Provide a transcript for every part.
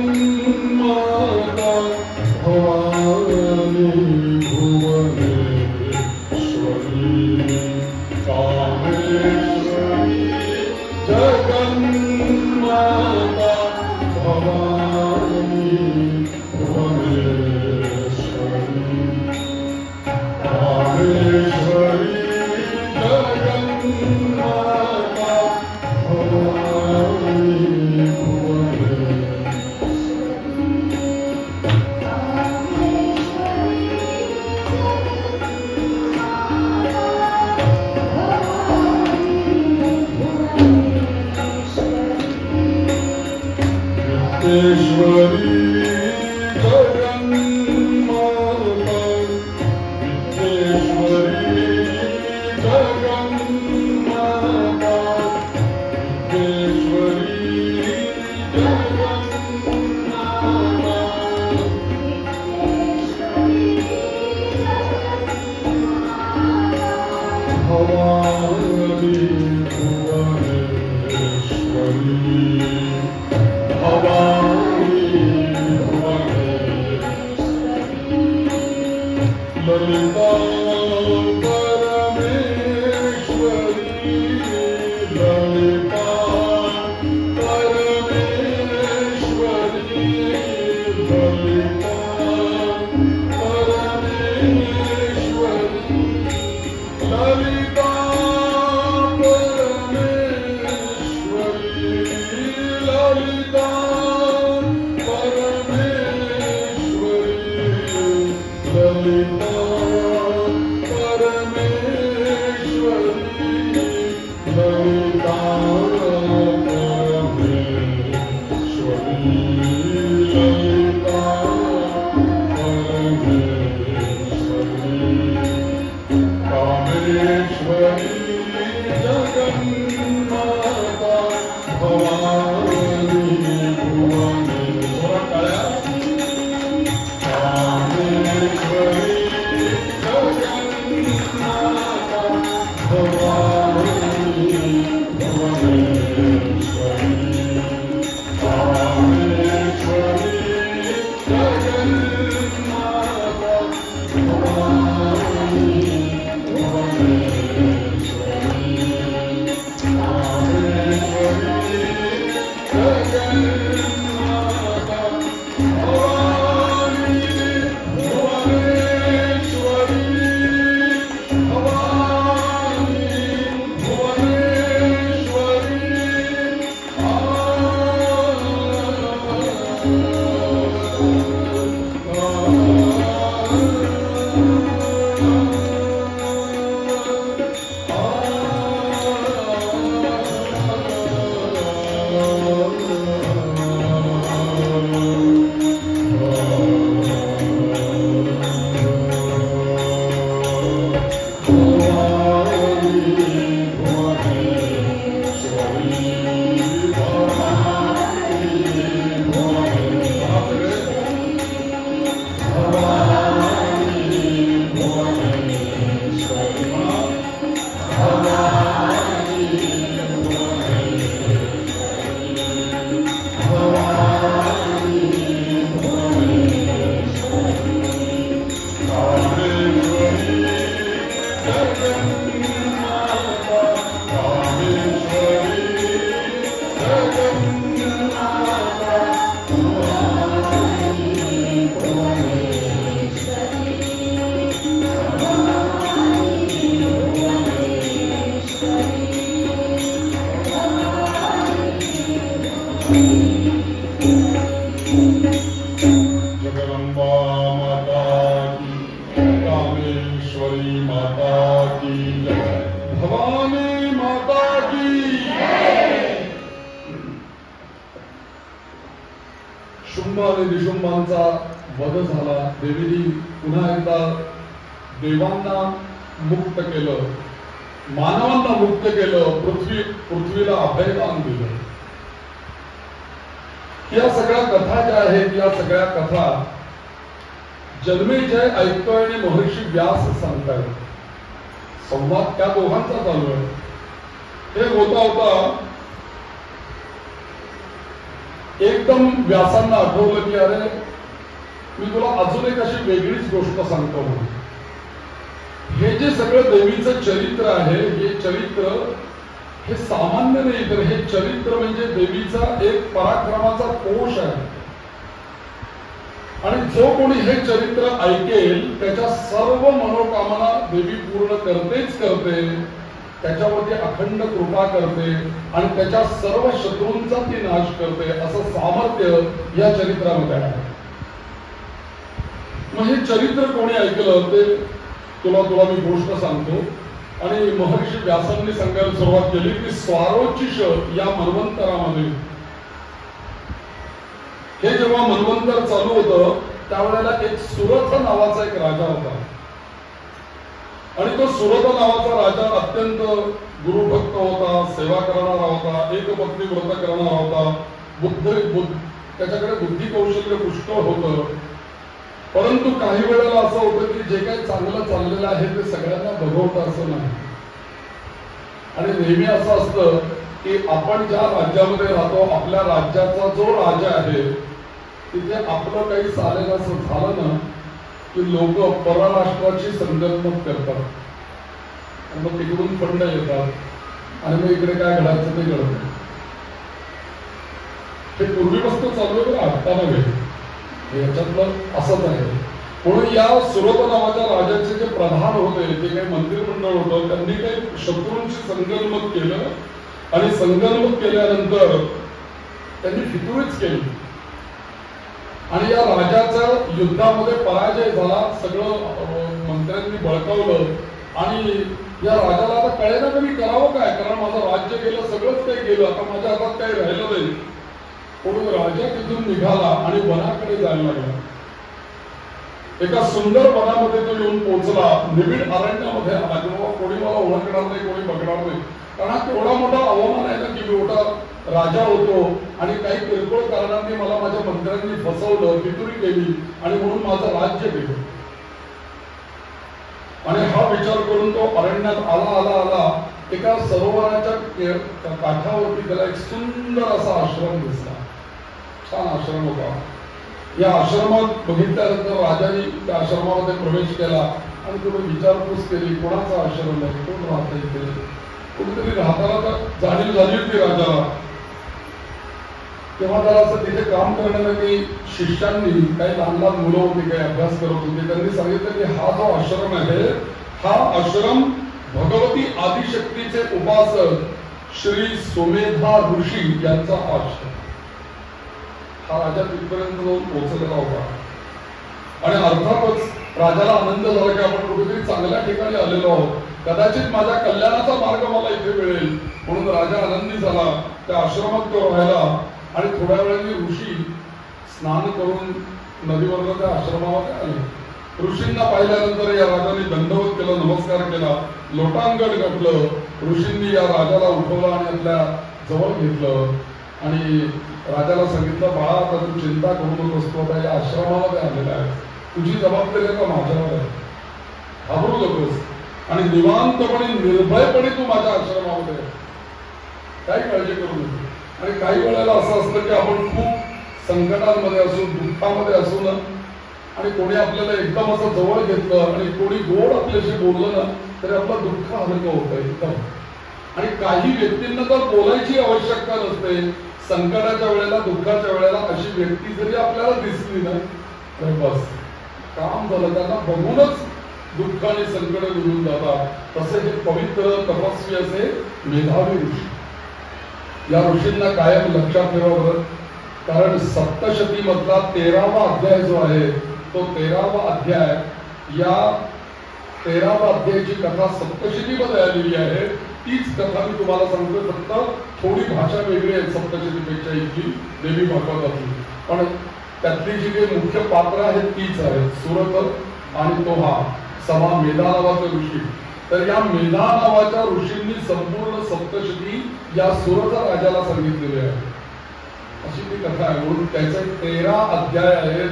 जगन्माता भवानी भुवनेश्वरी कामेश्वरी जगन्माता भवानी भुवनेश्वरी कामेश्वरी जगन्माता भवानी ईश्वरी जगन्माता विद्येश्वरी जगन्माता विद्येश्वरी जगन्माता भवानी भुवनेश्वरी ललिता परमेश्वरी ललिता परमेश्वरी ललिता परमेश्वरी ललिता परमेश्वरी ललिता परमेश्वरी ललिता निशुंभांचा वध झाला. देवीने पुन्हा एकदा देवांना मुक्त केलं, मानवांना मुक्त केलं, पृथ्वीला अभयदान दिलं. या सगळ्या कथा ज्या आहेत, या सगळ्या कथा जन्मेजय ऐकतोय आणि महर्षी व्यास सांगतायत. संवाद त्या दोघांचा चालू आहे. हे होता होता एकदम व्यासांना आठवलं की अरे मी तुला अजून एक अशी वेगळीच गोष्ट सांगतो म्हणून. हे जे सगळं देवीचं चरित्र आहे, हे चरित्र हे सामान्य नाही, तर हे चरित्र म्हणजे देवीचा एक पराक्रमाचा कोश आहे. आणि जो कोणी हे चरित्र ऐकेल त्याच्या सर्व मनोकामना देवी पूर्ण करतेच करते, त्याच्यावरती अखंड कृपा करते आणि त्याच्या सर्व शत्रूंचा ती नाश करते, असं सामर्थ्य या चरित्रामध्ये आहे. मग हे चरित्र कोणी ऐकलं ते तुला मी गोष्ट सांगतो. आणि महर्षी व्यासांनी सांगायला सुरुवात केली की स्वारोचिष या मन्वंतरामध्ये, हे जेव्हा मन्वंतर चालू होतं त्यावेळेला एक सुरथ नावाचा एक राजा होता. आणि तो सुरथ नावाचा राजा अत्यंत गुरुभक्त होता, सेवा करणारा होता, एकपत्नी व्रत करणारा होता, त्याच्याकडे बुद्धी कौशल्य पुष्कळ होतं. परंतु काही वेळेला असं होतं की जे काही चांगलं चाललेलं आहे ते सगळ्यांना बघवतं असं नाही. आणि नेहमी असं असतं की आपण ज्या राज्यामध्ये राहतो, आपल्या राज्याचा जो राजा आहे तिथे आपलं काही चालेल असं झालं ना की लोक परराष्ट्राची संकल्पना करतात, मग तिकडून फंड येतात आणि मग इकडे काय घडायचं ते घडतं. हे पूर्वीपासून चालू आहे, आता नव्हे, याच्यातलं असंच आहे. म्हणून या सुरथ नावाच्या राजाचे जे प्रधान होते, ते काही मंत्रिमंडळ होतं, त्यांनी काही शत्रूंची संगनमत केलं आणि संगनमत केल्यानंतर त्यांनी फितुरीच केली आणि या राजाचा युद्धामध्ये पराजय झाला. सगळं मंत्र्यांनी बळकावलं आणि या राजाला आता कळेना की मी करावं काय, कारण माझं राज्य गेलं, सगळंच काही गेलं, आता माझ्या हातात काही राहिलं नाही. म्हणून राजा तिथून निघाला आणि वनाकडे जायला लागला. एका सुंदर वनामध्ये तो येऊन पोहोचला, निबिड अरण्यामध्ये आला. किंवा कोणी मला ओळखणार नाही, कोणी बघणार नाही, कारण केवढा मोठा अवमान आहे ना की मी मोठा राजा होतो आणि काही किरकोळ कारणांनी मला माझ्या मंत्र्यांनी फसवलं, फितुरी केली आणि म्हणून माझं राज्य गेलं. आणि हा विचार करून तो अरण्यात आला एका सरोवराच्या काठावरती त्याला एक सुंदर असा आश्रम दिसला. छान आश्रम होता. या आश्रमात बघितल्यानंतर राजाने त्या आश्रमामध्ये प्रवेश केला आणि थोडी विचारपूस केली, कोणाचा आश्रम आहे, कोण राहत इथे. कुठेतरी राहताना जाणीव झाली होती राजाला. तेव्हा त्याला असं तिथे काम करणाऱ्या काही शिष्यांनी, काही लहान मुलं होती, काही अभ्यास करत होते, त्यांनी सांगितलं की हा जो आश्रम आहे, हा आश्रम भगवती आदिशक्तीचे उपासक श्री सोमेधा ऋषी यांचा आश्रम. हा राजा तिथपर्यंत जाऊन पोहोचलेला होता. आणि अर्थातच राजाला आनंद झाला की आपण कुठेतरी चांगल्या ठिकाणी आलेलो आहोत, कदाचित माझ्या कल्याणाचा मार्ग मला इथे मिळेल. म्हणून राजा आनंदी झाला. त्या आश्रमात तो राहिला आणि थोड्या वेळाने ऋषी स्नान करून नदीवरनं त्या आश्रमामध्ये आले. ऋषींना पाहिल्यानंतर या राजाने दंडवत केला, नमस्कार केला, लोटांगण घातलं. ऋषींनी या राजाला उठवलं आणि आपल्या जवळ घेतलं आणि राजाला सांगितलं, बाळा आता तू चिंता करू नकोस, तू आता या आश्रमामध्ये आलेला आहे, तुझी जबाबदारी आता माझ्यावर आहे, घाबरू नकोस आणि निवांतपणे निर्भयपणे तू माझ्या आश्रमामध्ये आहे, काही काळजी करू नको. आणि काही वेळेला असं असतं की आपण खूप संकटांमध्ये असू, दुःखामध्ये असू ना, आणि कोणी आपल्याला एकदम असं जवळ घेतलं आणि कोणी गोड आपल्याशी बोललं ना, तरी आपलं दुःख हलकं होतं एकदम. आणि काही व्यक्तींना तर बोलायची आवश्यकता नसते. संकटाच्या वेळेला, दुःखाच्या वेळेला अशी व्यक्ती जरी आपल्याला दिसली ना, तर बस काम झालं. त्यांना बघूनच दुःख आणि संकट निघून जातात. तसे हे पवित्र तपस्वी असे मेधावी ऋषी. या ऋषींना कायम लक्षात ठेवावं, कारण सप्तशती मधला 13वा अध्याय जो आहे, तो 13वा अध्याय, या 13वा अध्यायाची कथा सप्तशतीमध्ये आलेली आहे. तीच कथा मी तुम्हाला सांगतो, फक्त थोडी भाषा वेगळी आहे सप्तशतीपेक्षा इथली देवी भागवतातली, पण त्यातली जी काही मुख्य पात्र आहेत तीच आहेत, सुरथ आणि तो हा सभा मेधा नावाचा ऋषी. तर या मेधा नावाच्या ऋषींनी संपूर्ण सप्तशती या सुरथ राजाला सांगितलेली आहे, अशी ती कथा आहे. म्हणून त्याचे 13 अध्याय आहेत,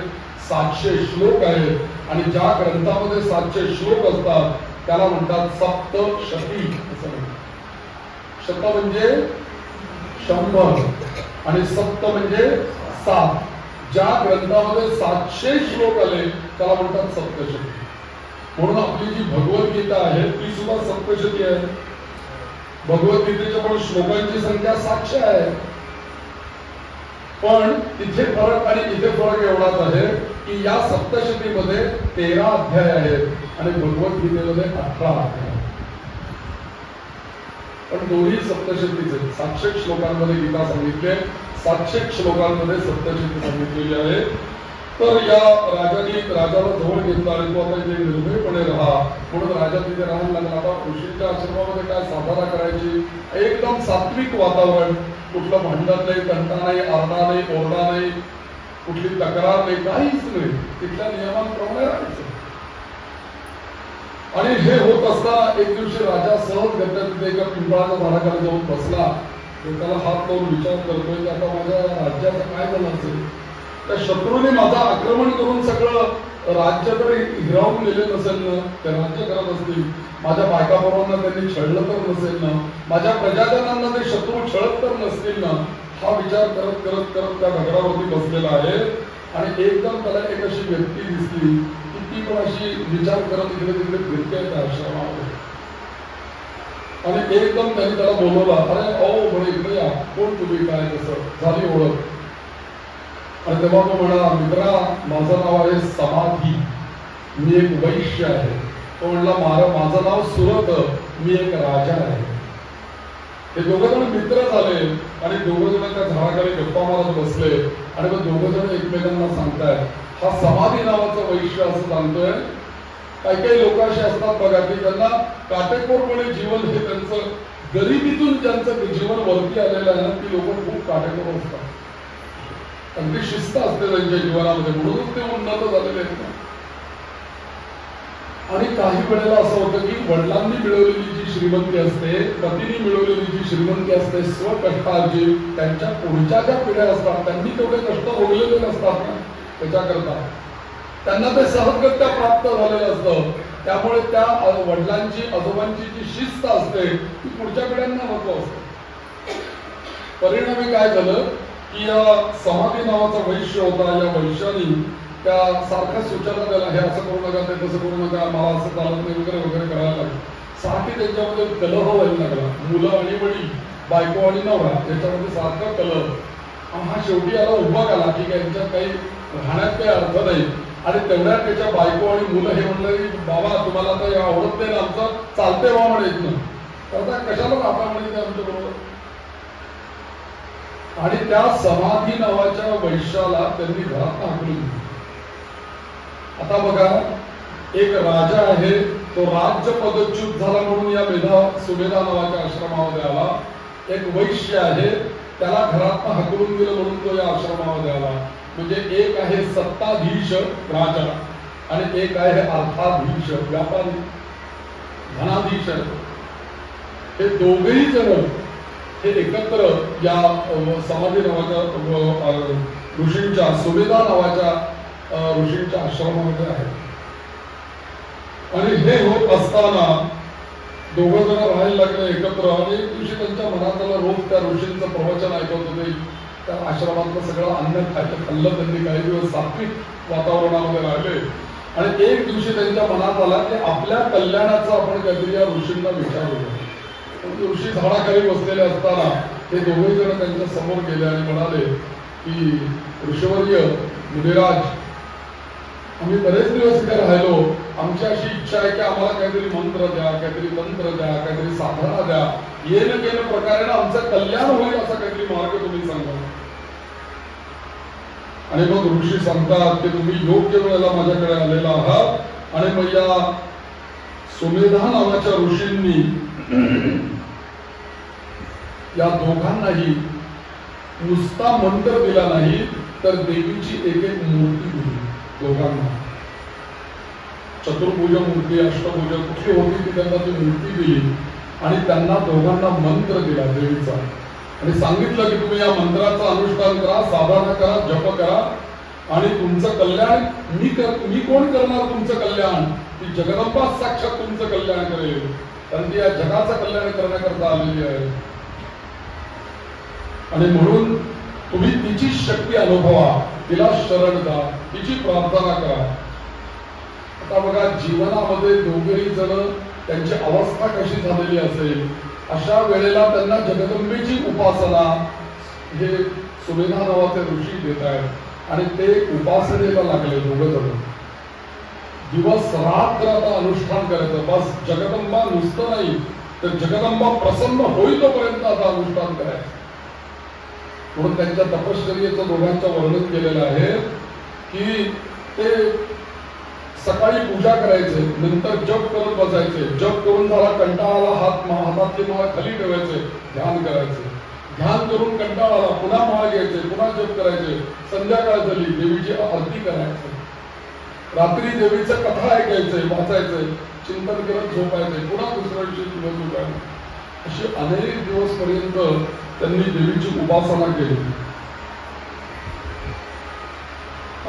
700 श्लोक आहेत. आणि ज्या ग्रंथामध्ये 700 श्लोक असतात त्याला म्हणतात सप्तशती. शत म्हणजे 100 आणि सप्त म्हणजे 7. ज्या ग्रंथामध्ये 700 श्लोक आले त्याला म्हणतात सप्तशती. म्हणून आपली जी भगवद्गीता आहे ती सुद्धा सप्तशती आहे. भगवद्गीतेच्या पण श्लोकांची संख्या 700 आहे. पण तिथे फरक आणि इथे फरक एवढाच आहे की या सप्तशतीमध्ये 13 अध्याय आहेत आणि भगवद्गीतेमध्ये 18 अध्याय. पण दोन्ही सप्तशतीचे 700 श्लोकांमध्ये गीता सांगितले, 700 श्लोकांमध्ये सप्तशती सांगितलेली आहे. तर या राजाला जवळ घेतला आणि तो आता इथे निर्भयपणे राहा म्हणून राजा तिथे राहायला लागला. आता ऋषींच्या आश्रमामध्ये काय साधना करायची, एकदम सात्विक वातावरण, कुठलं भांडण नाही, तंटा नाही, आरडा नाही, ओरडा नाही, कुठली तक्रार नाही, काहीच नाही. तिथल्या नियमांप्रमाणे राहायचं. आणि हे होत असताना एक दिवशी राजा सहज गत्या तिथे एका पिंपळाच्या झाडाखाली जाऊन बसला. त्याला हात लावून विचार करतोय की आता माझ्या राज्याचं काय झालं असेल. त्या शत्रूने माझा आक्रमण करून सगळं राज्य तरी हिरावून गेले नसेल ना, ते राज्य करत असतील. माझ्या बायकाबरोबांना त्यांनी छळलं तर नसेल ना, माझ्या प्रजाजनांना ते शत्रू छळत तर नसतील ना, हा विचार करत करत करत त्या दगडावरती बसलेला आहे. आणि एकदम त्याला एक अशी व्यक्ती दिसली की ती पण अशी विचार करत इकडे तिकडे फिरते त्या आश्रमामध्ये. आणि एकदम त्यांनी त्याला बोलवला. अरे ओ म्हणे इकडे या, कोण तुम्ही, काय कसं, झाली ओळख. आणि तेव्हा तो म्हणा, मित्रा माझं नाव आहे समाधी, मी एक वैश्य आहे. तो म्हणला माझं नाव सुरत, मी एक राजा आहे. हे दोघं जण मित्र झाले आणि दोघं जण त्या झाडाखाली गप्पा मारत बसले. आणि मग दोघं जण एकमेकांना सांगतायत हा समाधी नावाचा वैश्य असं सांगतोय. काही काही लोक असे असतात बघा की त्यांना काटेकोरपणे जीवन हे त्यांचं, गरिबीतून ज्यांचं जीवन वरती आलेलं आहे ना, ती लोक खूप काटेकोर असतात. अगदी शिस्त असते त्यांच्या जीवनामध्ये, म्हणूनच ते उन्नत झालेले आहेत ना. आणि काही वेळेला असं होतं की वडिलांनी मिळवलेली जी श्रीमंती असते, पतीने मिळवलेली जी श्रीमंती असते, स्वकष्टार्जी, त्यांच्या पुढच्या ज्या पिढ्या असतात त्यांनी तेवढे कष्ट भोगलेले नसतात ना, त्याच्याकरता त्यांना ते सहजगत्या प्राप्त झालेलं असतं. त्यामुळे त्या वडिलांची आजोबांची जी शिस्त असते ती पुढच्या पिढ्यांना नको असते. परिणामी काय झालं की या समाधी नावाचा वैश्य होता. या वैश्यानी त्या सारख्या सूचना द्यायला, हे असं करू नका, ते तसं करू नका, मला असं चालत नाही वगैरे वगैरे करायला लागलं. सारखी त्यांच्यामध्ये कलह व्हायला लागला. मुलं आणि वडील, बायको आणि नवरा याच्यामध्ये सारखं कलह. हा शेवटी याला उभा आला की यांच्यात काही राहण्यात काही अर्थ नाही. आणि तेवढ्यात त्याच्या बायको आणि मुलं हे म्हणलं की बाबा तुम्हाला आता हे आवडत नाही ना, आमचं चालते बा म्हणत ना, आता कशाला राहता म्हणजे ते आमच्या बरोबर. आणि त्या समाधी नावाच्या वैश्याला त्यांनी घरात हाकलून दिलं. आता बघा, एक राजा आहे, तो राज्य पदच्युत झाला म्हणून या सुमेधा नावाच्या आश्रमामध्ये आला. एक वैश्य आहे, त्याला घरात हाकलून दिलं म्हणून तो या आश्रमामध्ये आला. म्हणजे एक आहे सत्ताधीश राजा आणि एक आहे अर्थाधीश व्यापारी, धनाधीश. हे दोघेही जण हे एकत्र या समाधी नावाच्या ऋषींच्या, सुमेधा नावाच्या ऋषींच्या आश्रमामध्ये आहेत. आणि हे होत असताना दोघं जण राहायला लागले एकत्र. आणि एक दिवशी त्यांच्या मनात आलं, रोज त्या ऋषींचं प्रवचन ऐकत होते. त्या आश्रमातलं सगळं अन्न खाल्लं त्यांनी. काही दिवस सात्विक वातावरणामध्ये राहिले. आणि एक दिवशी त्यांच्या मनात आला की आपल्या कल्याणाचं आपण काहीतरी या ऋषींना विचारूया. ऋषी झाडाखाली बसलेले असताना ते दोघे जण त्यांच्या समोर गेले आणि म्हणाले की ऋषीवर्य, मुनिराज, आम्ही बरेच दिवस इथे राहिलो. आमची अशी इच्छा आहे की आम्हाला काहीतरी मंत्र द्या, काहीतरी तंत्र द्या, काहीतरी साधना द्या. येणं केलं प्रकारे आमचं कल्याण होईल असा काहीतरी मार्ग तुम्ही सांगा. आणि मग ऋषी सांगतात की तुम्ही योग्य वेळेला माझ्याकडे आलेला आहात. आणि मग या सुमेधा नावाच्या ऋषींनी या दोघांनाही नुसता मंत्र दिला नाही तर देवीची एक एक मूर्ती दिली दोघांना. चतुर्भुज मूर्ती, अष्टभुज कुठली होती ती त्यांना ती मूर्ती दिली. आणि त्यांना दोघांना मंत्र दिला देवीचा. आणि सांगितलं की तुम्ही या मंत्राचं अनुष्ठान करा, साधना करा, जप करा आणि तुमचं कल्याण मी कोण करणार तुमचं कल्याण? ती जगदंबा साक्षात तुमचं कल्याण करेल. कारण ती या जगाचं कल्याण करण्याकरता आलेली आहे. आणि म्हणून तुम्ही तिची शक्ती अनुभवा, तिला शरण जा, तिची प्रार्थना करा. आता बघा, जीवनामध्ये दोघेही जण त्यांची अवस्था कशी झालेली असेल, अशा वेळेला त्यांना जगदंबेची उपासना हे सुमेधा नावाचे ऋषी देत आहेत आणि ते उपासनेला लागले. दोघं जण दिवस रात्र आता अनुष्ठान करायचं. बस जगदंबा नुसतं नाही तर जगदंबा प्रसन्न होईल तोपर्यंत आता अनुष्ठान करायचं. म्हणून त्यांच्या तपश्चर्येचं दोघांचं वर्णन केलेलं आहे की ते सकाळी पूजा करायचे, नंतर जप करत बसायचे, जप करून झाला कंटाळाला हातातली माळ खाली ठेवायचे, ध्यान करायचे, ध्यान करून कंटाळाला पुन्हा माळ घ्यायचे, पुन्हा जप करायचे, संध्याकाळ झाली देवीची आरती करायचे, रात्री देवीचं कथा ऐकायचे, वाचायचे, चिंतन करत झोपायचे, पुन्हा दुसऱ्या दिवशी दिवस उठायचे. अशी अनेक दिवस पर्यंत त्यांनी देवीची उपासना केली.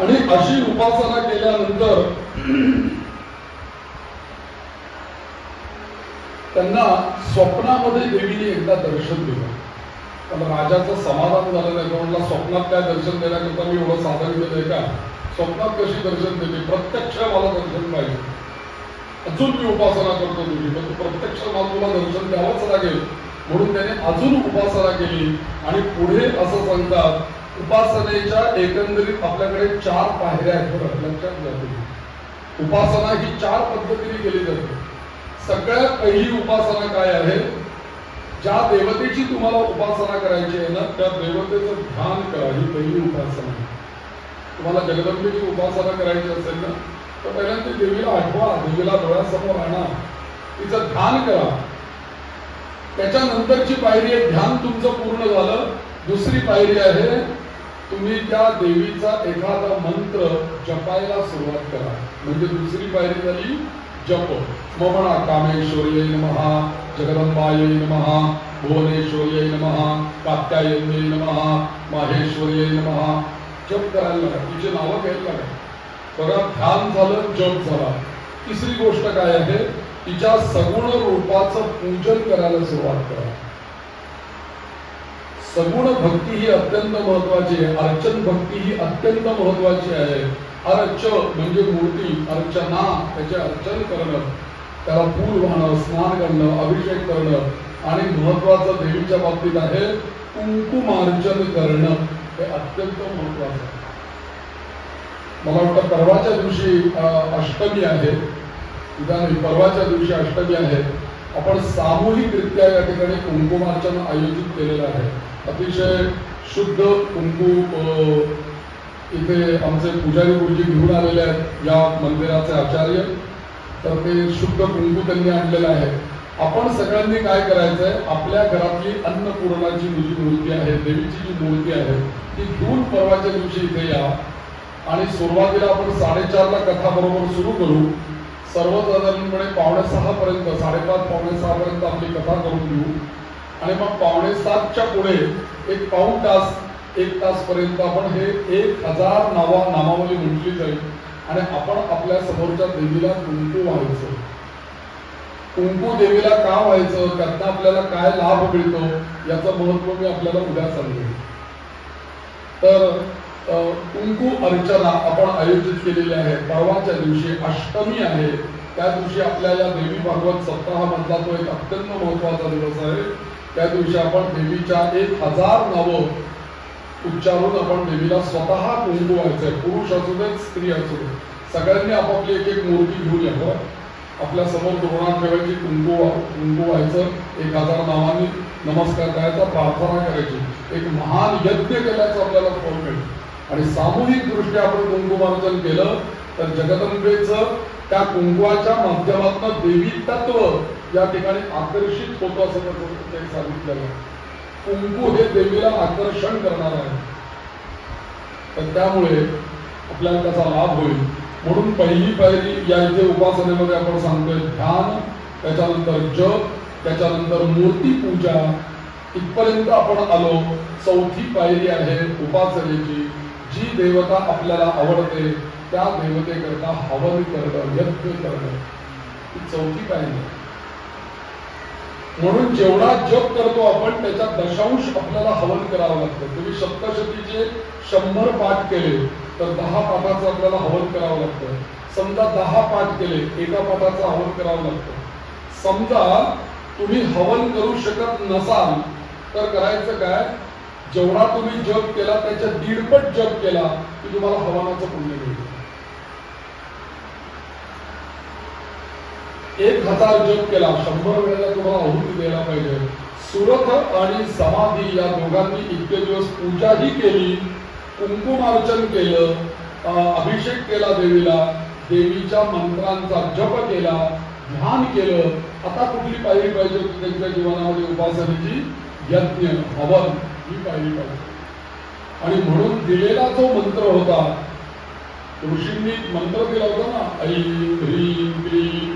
आणि अशी उपासना केल्यानंतर त्यांना स्वप्नामध्ये देवीने एकदा दर्शन दिलं. पण राजाचं समाधान झालं नाही. म्हणला स्वप्नात काय दर्शन देण्याकरता मी एवढं साधन केलंय का? स्वप्नात कशी दर्शन देते? प्रत्यक्ष मला दर्शन पाहिजे. अजून मी उपासना करतो तुझी, पण प्रत्यक्ष मला तुला दर्शन द्यावंच लागेल. म्हणून त्याने अजून उपासना केली. आणि पुढे असं सांगतात, उपासनेच्या एकंदरीत आपल्याकडे 4 पायऱ्या आहेत. बरं लक्षात घ्या, उपासना ही 4 पद्धतीने केली जाते. सगळ्यात पहिली उपासना काय आहे? ज्या देवतेची तुम्हाला उपासना करायची आहे ना, त्या देवतेचं ध्यान करा. ही पहिली उपासना. तुम्हाला जगदंबेची उपासना करायची असेल ना, तर पहिल्यांदा देवीला आठवा, देवीला डोळ्यासमोर आणा, तिचं ध्यान करा. त्याच्यानंतरची पायरी आहे, ध्यान तुमचं पूर्ण झालं. दुसरी पायरी आहे, तुम्ही त्या देवीचा एखादा मंत्र जपायला सुरुवात करा. म्हणजे दुसरी पायरी झाली जप. मग म्हणा कामेश्वर्यै नमः, जगदंबायै नमः, भुवनेश्वर्यै नमः, कात्यायन्यै नमः, माहेश्वर्यै नमः. जप करायला लागा, तिची नावं घ्यायला लागा. बघा, ध्यान झालं, जप झाला. तिसरी गोष्ट काय आहे? तिच्या सगुण रूपाचं पूजन करायला सुरुवात करा. सगुण भक्ती ही अत्यंत महत्वाची आहे. अर्चन भक्ती ही अत्यंत महत्वाची आहे. अर्च म्हणजे मूर्ती, अर्चना त्याचे अर्चन करणं, त्याला फूल वाहणं, स्नान करणं, अभिषेक करणं आणि महत्वाचं देवीच्या बाबतीत आहे कुंकुमार्चन करणं. हे अत्यंत महत्वाचं आहे. मला वाटतं परवाच्या दिवशी अष्टमी आहे, उद्या नाही, परवाच्या दिवशी अष्टमी आहे. आपण सामूहिकरित्या या ठिकाणी कुंकुमार्चन आयोजित केलेलं आहे. अतिशय शुद्ध कुंकू इथे आमचे पुजारी गुरुजी घेऊन आलेले आहेत, या मंदिराचे आचार्य. तर ते शुद्ध कुंकू त्यांनी आणलेलं आहे. आपण सगळ्यांनी काय करायचंय? आपल्या घरातली अन्नपूर्णाची जी मूर्ती आहे, देवीची जी मूर्ती आहे, ती घेऊन परवाच्या दिवशी इथे या. आणि सुरुवातीला आपण 4:30 ला कथा बरोबर सुरू करू. सर्वसाधारणपणे 5:45 पर्यंत, 5:30 5:45 पर्यंत आपली कथा करून घेऊ. आणि मग 6:45च्या पुढे एक पाऊण तास, 1 तास पर्यंत आपण हे 1000 नामावली म्हटली जाईल. आणि आपण आपल्या समोरच्या देवीला कुंकू व्हायचं. कुंकू देवीला का व्हायचं, त्यातनं आपल्याला काय लाभ मिळतो, याचं महत्व मी आपल्याला उद्या सांगेन. तर कुंकू अर्चना आपण आयोजित केलेली आहे. परवाच्या दिवशी अष्टमी आहे, त्या दिवशी आपल्या या देवी भागवत सप्ताहामधला तो एक अत्यंत महत्वाचा दिवस आहे. त्या दिवशी आपण देवीच्या 1000 नावं उच्चारून आपण देवीला स्वतः कुंकू व्हायचंय. पुरुष असू दे, स्त्री असू दे, सगळ्यांनी आपापली एक एक मूर्ती घेऊन यावं. आपल्या समोर तोरणात ठेवायची, कुंकू व्हायचं, 1000 नावांनी नमस्कार करायचा, प्रार्थना करायची. एक महान यज्ञ केल्याचं आपल्याला फळ मिळेल. आणि सामूहिक दृष्ट्या आपण कुंकुमार्चन केलं तर जगदंबेचं त्या कुंकुवाच्या माध्यमातून देवी तत्व या ठिकाणी आकर्षित होतं असं त्यांनी सांगितलेलं. कुंकू हे देवीला आकर्षण करणार आहे. तर त्यामुळे आपल्याला त्याचा लाभ होईल. म्हणून पहिली पायरी या इथे उपासनेमध्ये आपण सांगतोय ध्यान, त्याच्यानंतर जप, त्याच्यानंतर मूर्ती पूजा, इथपर्यंत आपण आलो. चौथी पायरी आहे उपासनेची. जी देवता आपल्याला आवडते त्या देवतेकरता हवन करणं, यज्ञ करणं, ही चौथी पायरी. म्हणून जेवढा जप करतो आपण त्याच्या दशांश आपल्याला हवन करावं लागतं. तुम्ही सप्तशतीचे 100 पाठ केले तर 10 पाठाचं आपल्याला हवन करावं लागतं. समजा 10 पाठ केले, एका पाठाचं हवन करावं लागतं. समजा तुम्ही हवन करू शकत नसाल तर करायचं काय, जेवढा तुम्ही जप केला त्याच्या 1.5 जप केला की तुम्हाला हवनाचं पुण्य मिळेल. 1000 जप केला, 100 वेळेला तुम्हाला आहुती द्यायला पाहिजे. सुरथ आणि समाधी या दोघांनी इतके दिवस पूजाही केली, कुंकुमार्चन केलं, अभिषेक केला देवीला, देवीच्या मंत्रांचा जप केला, ध्यान केलं. आता कुठली पायरी पाहिजे होती त्यांच्या जीवनामध्ये उपासनेची? यज्ञ, हवन ही पायरी पाहिजे. आणि म्हणून दिलेला जो मंत्र होता, ऋषींनी मंत्र दिला होता ना, ऐं ह्रीं क्लीं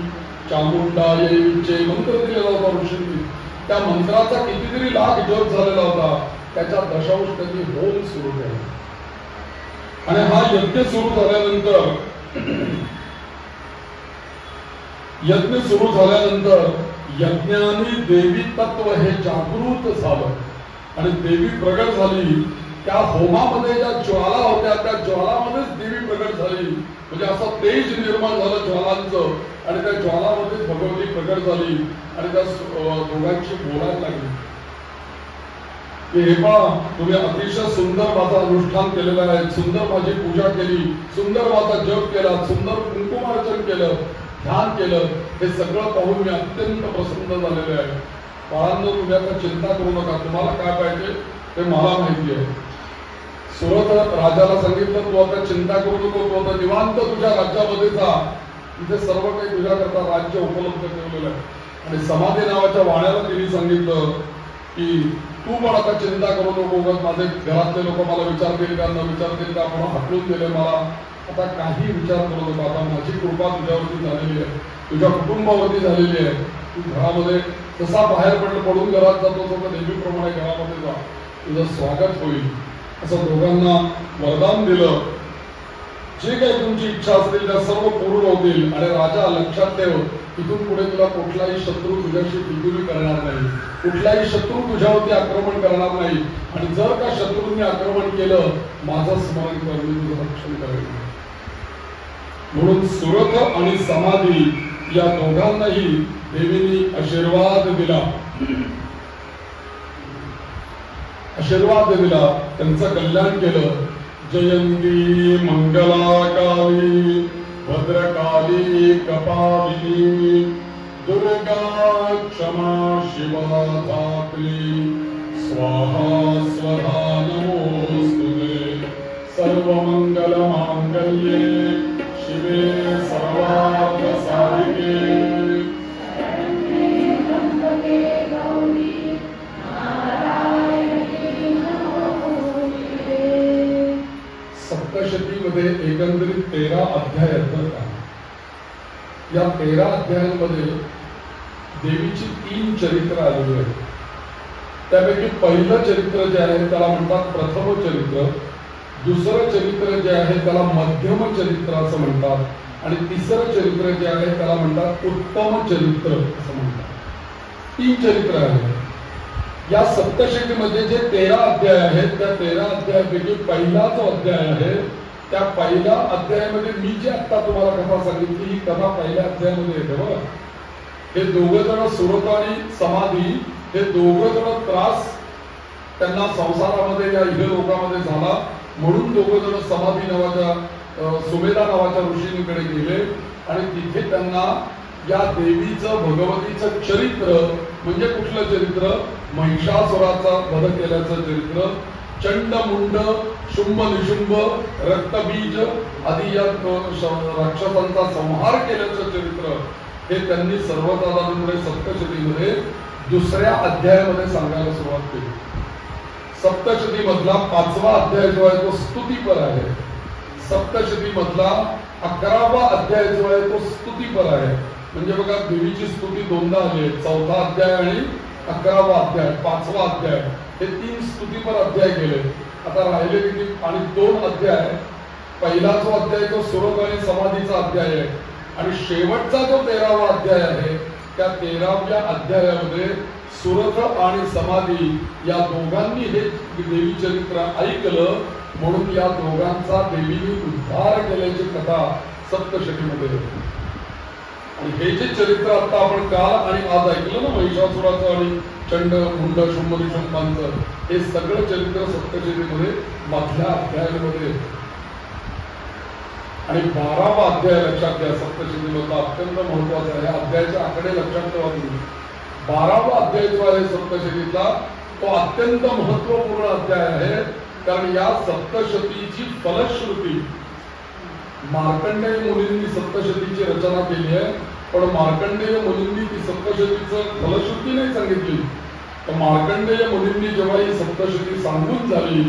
चामुंडायैचे मंत्र दिलेला होता ऋषींनी. त्या मंत्राचा कितीतरी लाख जप झालेला होता. त्याच्या दशांश त्यांनी होम सुरू केला. आणि हा यज्ञ सुरू झाल्यानंतर यज्ञाने देवी तत्व हे जागृत झालं आणि देवी प्रगट झाली. त्या होमामध्ये ज्या ज्वाला होत्या त्या ज्वालामध्येच देवी प्रगट झाली. म्हणजे असं तेज निर्माण झालं ज्वालांचं आणि त्या ज्वालामध्येच भगवती प्रगट झाली आणि त्या दोघांशी बोलायला लागली की हे पहा, तुम्ही अतिशय सुंदर माझा अनुष्ठान केलेलं आहे, सुंदर माझी पूजा केली, सुंदर माझा जप केला, सुंदर कुंकुमार्चन केलं, ध्यान केलं. हे सगळं पाहून मी अत्यंत प्रसन्न झालेले आहे. बाळांनो, तुम्ही आता चिंता करू नका, तुम्हाला काय पाहिजे ते मला माहिती आहे. सुरत राजाला सांगितलं, तू आता चिंता करू नको, तू आता निवांत तुझ्या राज्यामध्ये जा, तिथे सर्व काही तुझ्या करता राज्य उपलब्ध ठेवलेलं आहे. आणि समाधी नावाच्या वाण्याला तिने सांगितलं की तू पण आता चिंता करू नको, माझे घरातले लोक मला विचारतील का न विचारतील का, मला हटवून दिले, मला आता काही विचार करू नको. आता माझी कृपा तुझ्यावरती झालेली आहे, तुझ्या कुटुंबावरती झालेली आहे. तू घरामध्ये जसा बाहेर पडून घरात जातो तसं नेहमीप्रमाणे घरामध्ये जा, तुझं स्वागत होईल. असं दोघांना वरदान दिलं. जे काही तुमची इच्छा असतील त्या सर्व पूर्ण होतील. आणि राजा, लक्षात ठेव, इथून पुढे तुला कुठलाही शत्रू तुझ्याशी फितुरी करणार नाही, कुठलाही शत्रू तुझ्यावरती आक्रमण करणार नाही. आणि जर का शत्रूंनी आक्रमण केलं, माझं स्मरण कर, मी तुझं रक्षण करेन. म्हणून सुरथ आणि समाधी या दोघांनाही देवीने आशीर्वाद दिला, त्यांचं कल्याण केलं. जयंती मंगलाकाली भद्रकाली कपालिनी दुर्गा क्षमा शिवा धात्री स्वाहा स्वधा नमोस्तुते. सर्वमंगल मांगल्ये शिवे सर्वार्थ साधिके. सप्तशतीमध्ये एकंदरीत 13 अध्याय आहेत. या 13 अध्यायांमध्ये देवीची 3 चरित्र आलेली आहेत. त्यापैकी पहिलं चरित्र जे आहे त्याला म्हणतात प्रथम चरित्र, दुसरं चरित्र जे आहे त्याला मध्यम चरित्र असं म्हणतात, आणि तिसरं चरित्र जे आहे त्याला म्हणतात उत्तम चरित्र असं म्हणतात. 3 चरित्र आहेत. या सप्तशतीमध्ये जे 13 अध्याय आहेत त्या 13 अध्यायापैकी पहिला जो अध्याय आहे त्या पहिल्या अध्यायामध्ये मी जे आता तुम्हाला कथा सांगितली ही कथा पहिल्या अध्यायामध्ये येते. बघा, हे दोघं जण सुरत आणि समाधी, हे दोघं जण त्रास त्यांना संसारामध्ये या इह लोकामध्ये झाला, म्हणून दोघं जण समाधी नावाच्या सुमेधा नावाच्या ऋषींकडे गेले आणि तिथे त्यांना या देवीचं भगवतीचं चरित्र म्हणजे कुठलं चरित्र, महिषासुराचा वध केल्याचं चरित्र, चंड मुंड शुंभ निशुंभ रक्तबीज आदी या राक्षसांचा संहार केल्याचं चरित्र हे त्यांनी सर्वसाधारणपणे सप्तशतीमध्ये दुसऱ्या अध्यायामध्ये सांगायला सुरुवात केली. सप्तशती मधला 5वा अध्याय जो आहे तो स्तुतीपर आहे. सप्तशती मधला 11वा अध्याय जो आहे तो स्तुतीपर आहे. म्हणजे बघा, देवीची स्तुती 2दा आली, 4था अध्याय आणि 11वा अध्याय, 5वा अध्याय, हे 3 स्तुतीपर अध्याय गेले. आता राहिले किती? आणि 2 अध्याय. पहिला जो अध्याय तो सुरत आणि समाधीचा अध्याय आहे आणि शेवटचा जो 13वा अध्याय आहे त्या 13व्या अध्यायामध्ये सुरथ आणि समाधी या दोघांनी हे देवी चरित्र ऐकलं, म्हणून या दोघांचा देवीने उद्धार केल्याची कथा सप्तशतीमध्ये होती. आणि हे जे चरित्र आता आपण काल आणि आज ऐकलं ना, महिषासुराचं आणि चंड मुंड शुंभ निशुंभांचं, हे सगळं चरित्र सप्तशतीमध्ये मधल्या अध्यायामध्ये. आणि 12वा अध्याय लक्षात घ्या सप्तशतीमधला, अत्यंत महत्वाचा आहे. अध्यायाचे आकडे लक्षात ठेवा तुम्ही. 12वा अध्याय जो आहे सप्तशतीतला, तो अत्यंत महत्वपूर्ण अध्याय आहे. कारण या सप्तशतीची फलश्रुती मार्कंडेय मुनींनी सप्तशतीची रचना केली आहे, पण मार्कंडेय मुनींनी ती सप्तशतीचं फलश्रुती नाही सांगितली. तर मार्कंडेय मुनींनी जेव्हा ही सप्तशती सांगून झाली,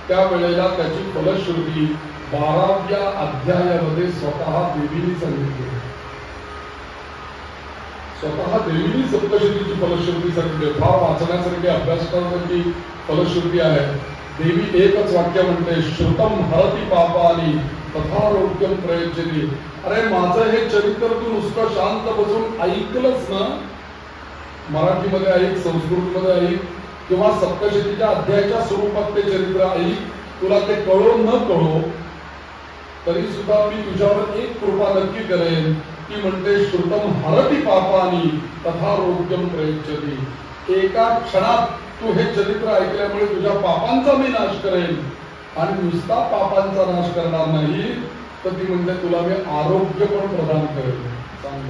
त्यावेळेला त्याची फलश्रुती 12व्या अध्यायामध्ये स्वतः देवीने सांगितली. स्वतः देवीने सप्तशतीची फलश्रुती सांगितली. फार वाचण्यासारखी, अभ्यास करण्यासारखी फलश्रुती आहे. देवी एकच वाक्य म्हणते, श्रुतम हरती पापानी तथारोग्यम प्रयच्छति. अरे माझं हे चरित्र तू नुसतं शांत बसून ऐकलंच ना, मराठीमध्ये ऐक, संस्कृतमध्ये ऐक, किंवा सप्तशतीच्या अध्यायाच्या स्वरूपात ते चरित्र ऐक, तुला ते कळो न कळो तरी सुद्धा मी तुझ्यावर एक कृपा नक्की करेन. ती म्हणते, श्रुतम हरती पापानी तथारोग्यम प्रयच्छति. एका क्षणात तू हे चरित्र ऐकल्यामुळे तुझ्या पापांचा मी नाश करेन. आणि नुसता पापांचा नाश करणार नाही, तर ती म्हणते तुला मी आरोग्य पण प्रदान करेन. सांग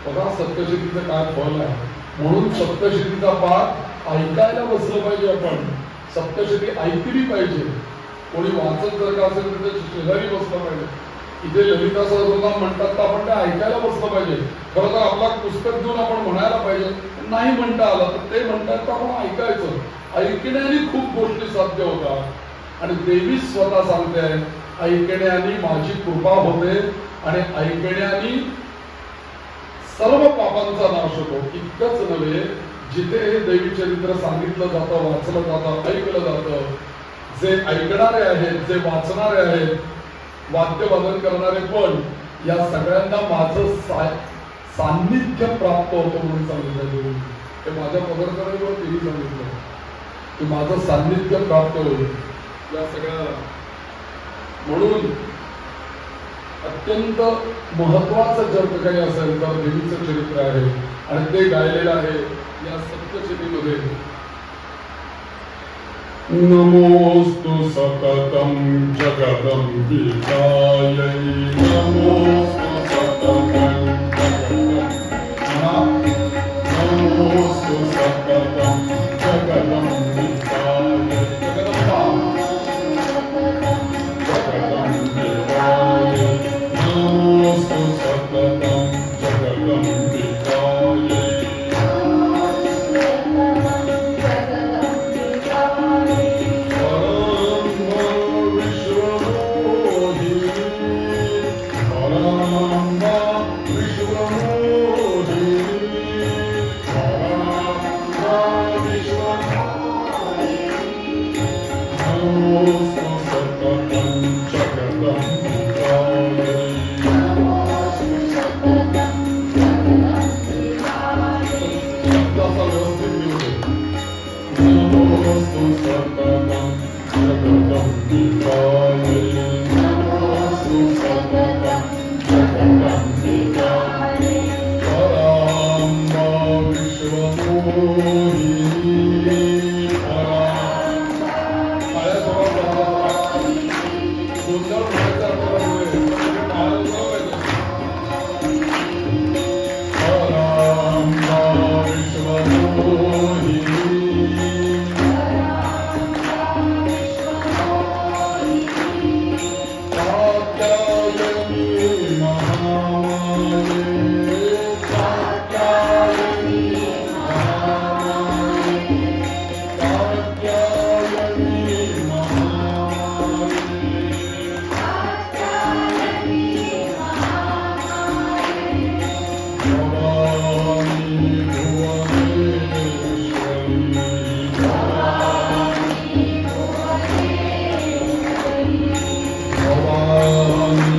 बघा सप्तशतीचं काय फल आहे. म्हणून सप्तशतीचा पाठ ऐकायला बसलं पाहिजे. आपण सप्तशती ऐकली पाहिजे. कोणी वाचत जर का असेल तर शेजारी बसलं पाहिजे. इथे ललिता सहस्रनाम म्हणतात तर आपण ते ऐकायला बसलं पाहिजे. खरं तर आपला पुस्तक घेऊन आपण म्हणायला पाहिजे. नाही म्हणता आलं तर ते म्हणतात तर आपण ऐकायचं. ऐकण्याने खूप गोष्टी साध्य होतात. आणि देवी स्वतः सांगते, ऐकण्याने माझी कृपा होते आणि ऐकण्याने सर्व पापांचा नाश होतो. इतकंच नव्हे, जिथे हे देवी चरित्र सांगितलं जातं, वाचलं जातं, ऐकलं जातं, जे ऐकणारे आहेत, जे वाचणारे आहेत, वाद्यवादन करणारे पण, या सगळ्यांना माझं सान्निध्य प्राप्त होतं म्हणून सांगितलं. ते माझ्या पदरकरांवर तिने सांगितलं की माझं सान्निध्य प्राप्त होईल या सगळ्या. म्हणून अत्यंत महत्वाचं जर काही असेल तर देवीचं चरित्र आहे आणि ते गायलेलं आहे या सप्तशतीमध्ये. नमोस्तु सततं जगदम्बिकायै, नमोस्तु सततं नमोस्तु सततं जगदम्बिकायै, जगदम्बिकायै, नमोस्तु सततं जगदम्बिकायै. Bhavani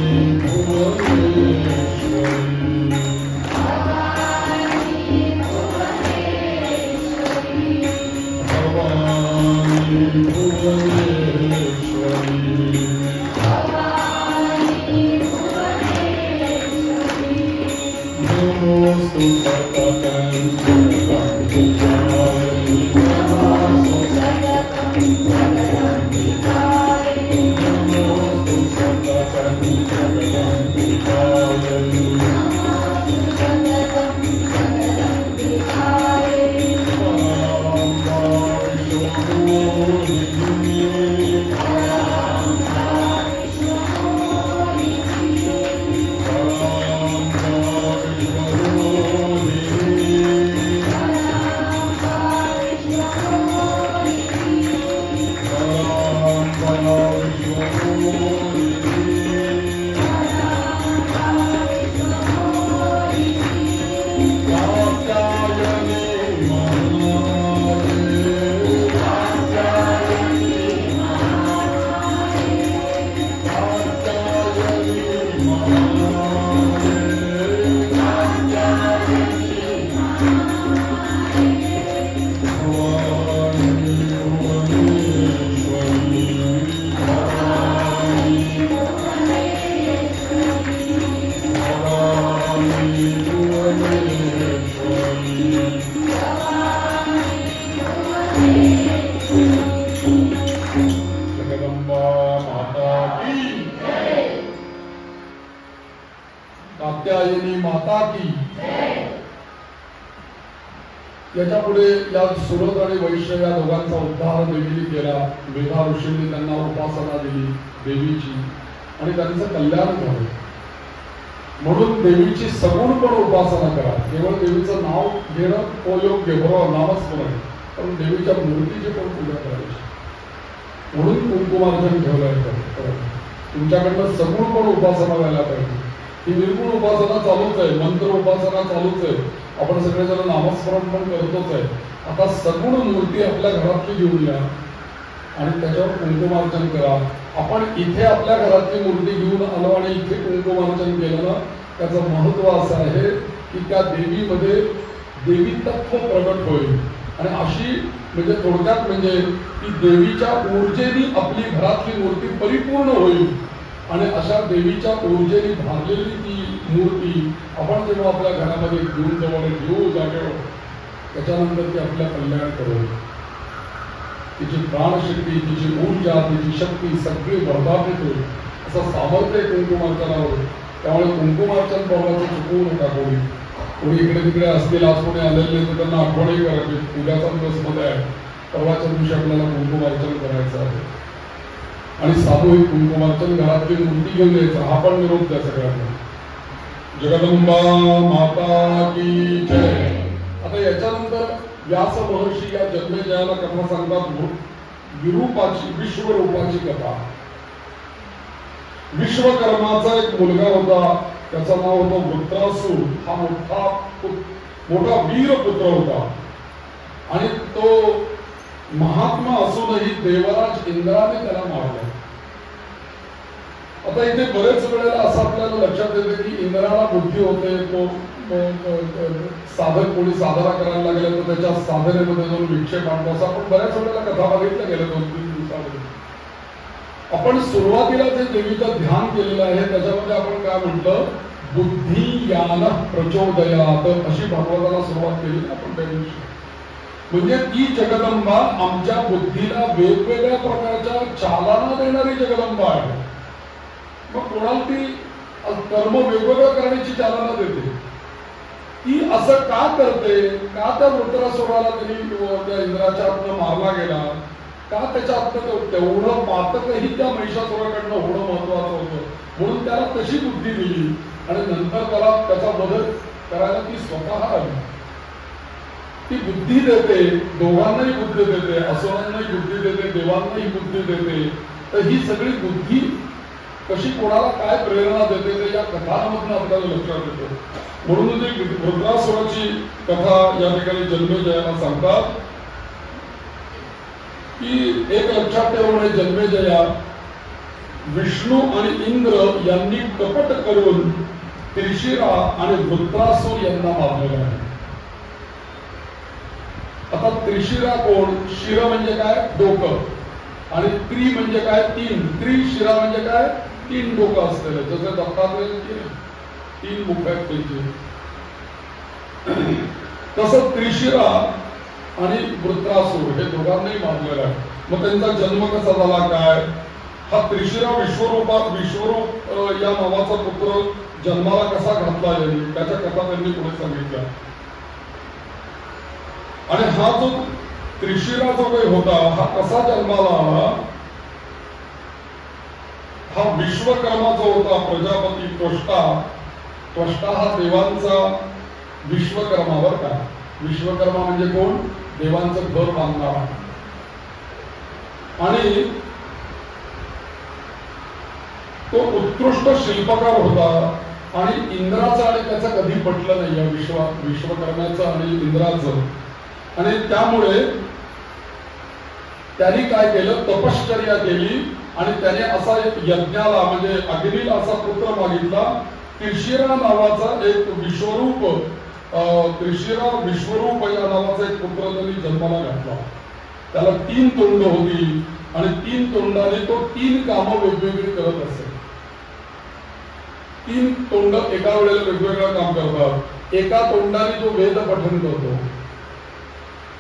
कात्यायनी माता की याच्या पुढे या सुरत आणि वैश्य या दोघांचा उद्धार देवीने केला. वेदा ऋषींनी त्यांना उपासना दिली देवीची आणि त्यांचं कल्याण झालं. म्हणून देवीची सगुण पण उपासना करा. केवळ देवीचं नाव घेणं अयोग्य, बरोबर, नामस्मरण, पण देवीच्या मूर्तीची पण पूजा करायची. म्हणून कुंकुमार्जन ठेवलंय. तुमच्याकडनं सगुण पण उपासना व्हायला पाहिजे. ही निर्गुण उपासना चालूच आहे, मंत्र उपासना चालूच आहे, आपण सगळेजण नामस्मरण पण करतोच आहे. आता सगुण मूर्ती आपल्या घरातली घेऊन या आणि त्याच्यावर कुंकुमार्चन करा. आपण इथे आपल्या घरातली मूर्ती घेऊन आलो आणि इथे कुंकुमार्चन केलं ना, त्याचं महत्व असं आहे की त्या देवीमध्ये देवी तत्व प्रगट होईल. आणि अशी म्हणजे थोडक्यात म्हणजे ती देवीच्या ऊर्जेने आपली घरातली मूर्ती परिपूर्ण होईल. आणि अशा देवीच्या ऊर्जेने भारलेली ती मूर्ती आपण जेव्हा आपल्या घरामध्ये घेऊन जवळ घेऊ जागेवर, त्याच्यानंतर ती आपल्या कल्याण करेल. तिची प्राणशक्ती, तिची ऊर्जा, तिची शक्ती सगळी वर्धापित होईल. असं सामर्थ्य कुंकुमार्चनावर. त्यामुळे कुंकुमार्चन पर्वाचं चुकवू नका. कोणी इकडे तिकडे असतील, आज कोणी आलेले तर त्यांना आठवणही करायची. उद्याचा दिवस मध्ये आहे, परवाच्या दिवशी आपल्याला कुंकुमार्चन करायचं आहे. आणि सामूहिक कुंकुमार्चन घरातली मूर्ती घेऊन यायचं. हा पण निरोप द्या सगळ्यांना. जगदंबा माता की जय. आता याच्यानंतर व्यास महर्षी या जन्मेजयाला कथा सांगतात. विरूपाची, विश्वरूपाची कथा. विश्वकर्माचा एक मुलगा होता, त्याचं नाव होतं वृत्रासुर. हा मोठा वीर पुत्र होता आणि तो महात्मा असूनही देवराज इंद्राने त्याला मारला. आता इथे बरेच वेळेला असं आपल्याला लक्षात येते की इंद्राला बुद्धी होते. तो साधक कोणी साधना करायला लागले तर त्याच्या साधनेमध्ये जाऊन विक्षेप आणतो. असं आपण बऱ्याच वेळेला कथा बघितल्या गेल्या 2-3 दिवसामध्ये. आपण सुरुवातीला जे देवीचं ध्यान केलेलं आहे त्याच्यामध्ये आपण काय म्हटलं, बुद्धी यान प्रचोदयात, अशी भागवताला सुरुवात केली आपण त्या दिवशी. म्हणजे ती जगदंबा आमच्या बुद्धीला वेगवेगळ्या प्रकारच्या चालना देणारी जगदंबा आहे. मग कोणाला ती कर्म वेगवेगळं करण्याची चालना देते. ती असं का करते, का त्या वृत्रासुराला त्यांनी त्या इंद्राच्या हातनं मारला गेला, का त्याच्या हातनं तेवढं पातकही त्या महिषासुराकडनं होणं महत्वाचं होतं, म्हणून त्याला तशी बुद्धी दिली. आणि नंतर त्याला त्याचा मदत करायला ती स्वतः आली. ती बुद्धी देते, दोघांनाही बुद्धी देते, असुरांनाही बुद्धी देते, देवांनाही बुद्धी देते. तर ही सगळी बुद्धी कशी कोणाला काय प्रेरणा देते ते या कथांमधून आपल्याला लक्षात येतं. म्हणून ती वृत्रासुराची कथा या ठिकाणी जन्मेजयाला सांगतात की एक लक्षात ठेवणे, जन्मेजया विष्णू आणि इंद्र यांनी कपट करून त्रिशिरा आणि वृत्रासुर यांना मारलेला आहे. आता त्रिशिरा कोण? शिर म्हणजे काय? डोकं. आणि त्रि म्हणजे काय? 3. त्रिशिरा म्हणजे काय? 3 डोकं असलेलं. जसं दत्तात्रेयांची 3 मुख आहेत त्यांची, तसं त्रिशिरा आणि वृत्रासुर हे दोघांनाही मारलेलं आहे. मग त्यांचा जन्म कसा झाला काय? हा त्रिशिरा विश्वरूप या नावाचा पुत्र जन्माला कसा घातला यांनी, त्याच्या कथा त्यांनी पुढे सांगितल्या. आणि हा जो त्रिशिरा जो काही होता हा कसा जन्माला आला, हा विश्वकर्मा जो होता प्रजापती त्वष्टा हा देवांचा विश्वकर्मा बर का. विश्वकर्मा म्हणजे कोण, देवांचं घर बांधणारा. आणि तो उत्कृष्ट शिल्पकार होता. आणि इंद्राचं आणि त्याचं कधी पटलं नाही या विश्वकर्म्याचं आणि इंद्राचं. आणि त्यामुळे त्यांनी काय केलं, तपश्चर्या केली आणि त्याने असा एक यज्ञाला म्हणजे अग्नीला असा पुत्र मागितला. त्रिशिरा नावाचा एक विश्वरूप, त्रिशिरा विश्वरूप या नावाचा एक पुत्र त्यांनी जन्माला घातला. त्याला 3 तोंड होती आणि 3 तोंडाने तो 3 कामं वेगवेगळी करत असे. 3 तोंड एका वेळेला वेगवेगळं काम करतात. एका तोंडाने तो वेद पठन करतो,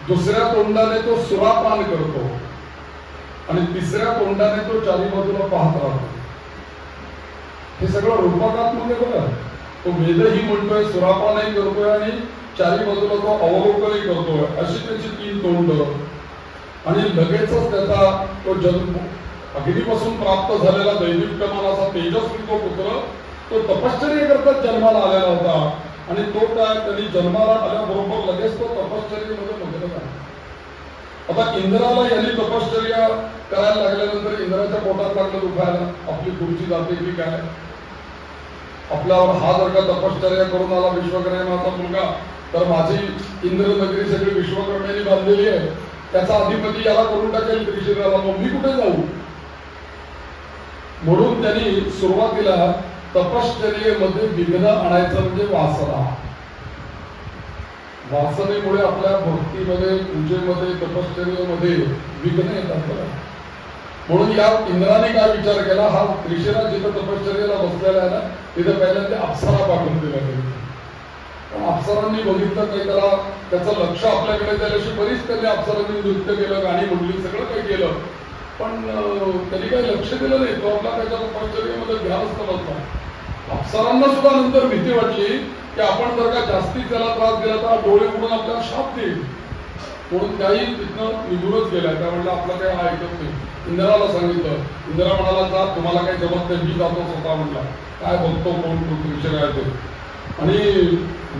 दुसऱ्या तोंडाने तो सुरापान करतो आणि तिसऱ्या तोंडाने तो चारी बाजूला पाहत राहतो. हे सगळं रूपकात्मक आहे बघा. तो वेदही म्हणतोय, सुरापानही करतोय आणि चारी बाजूला तो अवलोकनही करतोय. अशी त्याची 3 तोंड. आणि लगेचच त्याचा तो जन्म अग्नीपासून प्राप्त झालेला दैदिप्यमानाचा तेजस्वी तो पुत्र तो तपश्चर्या करतात जन्माला आलेला होता. आणि तो काय त्यांनी जन्माला आल्याबरोबर लगेच तो तपश्चर्येमध्ये मग्न झाला. आता इंद्राला यांनी तपश्चर्या करायला लागल्यानंतर इंद्राच्या पोटात लागलं दुखायला, आपली खुर्ची जाते की काय, आपल्यावर हा जर का तपश्चर्या करून आला विश्वकर्माचा मुलगा, तर माझी इंद्रनगरी सगळी विश्वकर्म्यांनी बांधलेली आहे, त्याचा अधिपती याला करून टाकेल त्रिशिराला, मग मी कुठे जाऊ. म्हणून त्यांनी सुरुवातीला तपश्चर्येमध्ये विघ्न आणायचं म्हणजे वासना. वासनेमुळे आपल्या भक्तीमध्ये, पूजेमध्ये, तपश्चर्येमध्ये विघ्न येतात. म्हणून या इंद्राने काय विचार केला, हा त्रिशिरा जिथं तपश्चर्येला बसलेला आहे ना, तिथं पहिल्यांदा अप्सरा पाठवून दिला. पण अप्सरांनी बघितलं काही त्याला, त्याचं लक्ष आपल्याकडे त्याच्याशी बरीच त्यांनी अप्सरांनी नृत्य केलं, गाणी म्हणली, सगळं काही केलं, पण त्यांनी काही लक्ष दिलं नाही. तो आपला त्याच्या तपश्चर्येमध्ये ध्यानच नव्हता. अप्सरांना सुद्धा नंतर भीती वाटली की आपण जर का जास्तीत त्याला त्रास दिला तर डोळे उघडून आपल्याला शाप देईल. म्हणून त्याही तिथनं निघूनच गेल्या. त्या म्हणलं आपलं काही ऐकत नाही. इंद्राला सांगितलं. इंद्रा म्हणाला जा, तुम्हाला काही जमत नाही, मी जातो स्वतः. म्हटला काय बघतो कोण त्रिशिरा आहे. आणि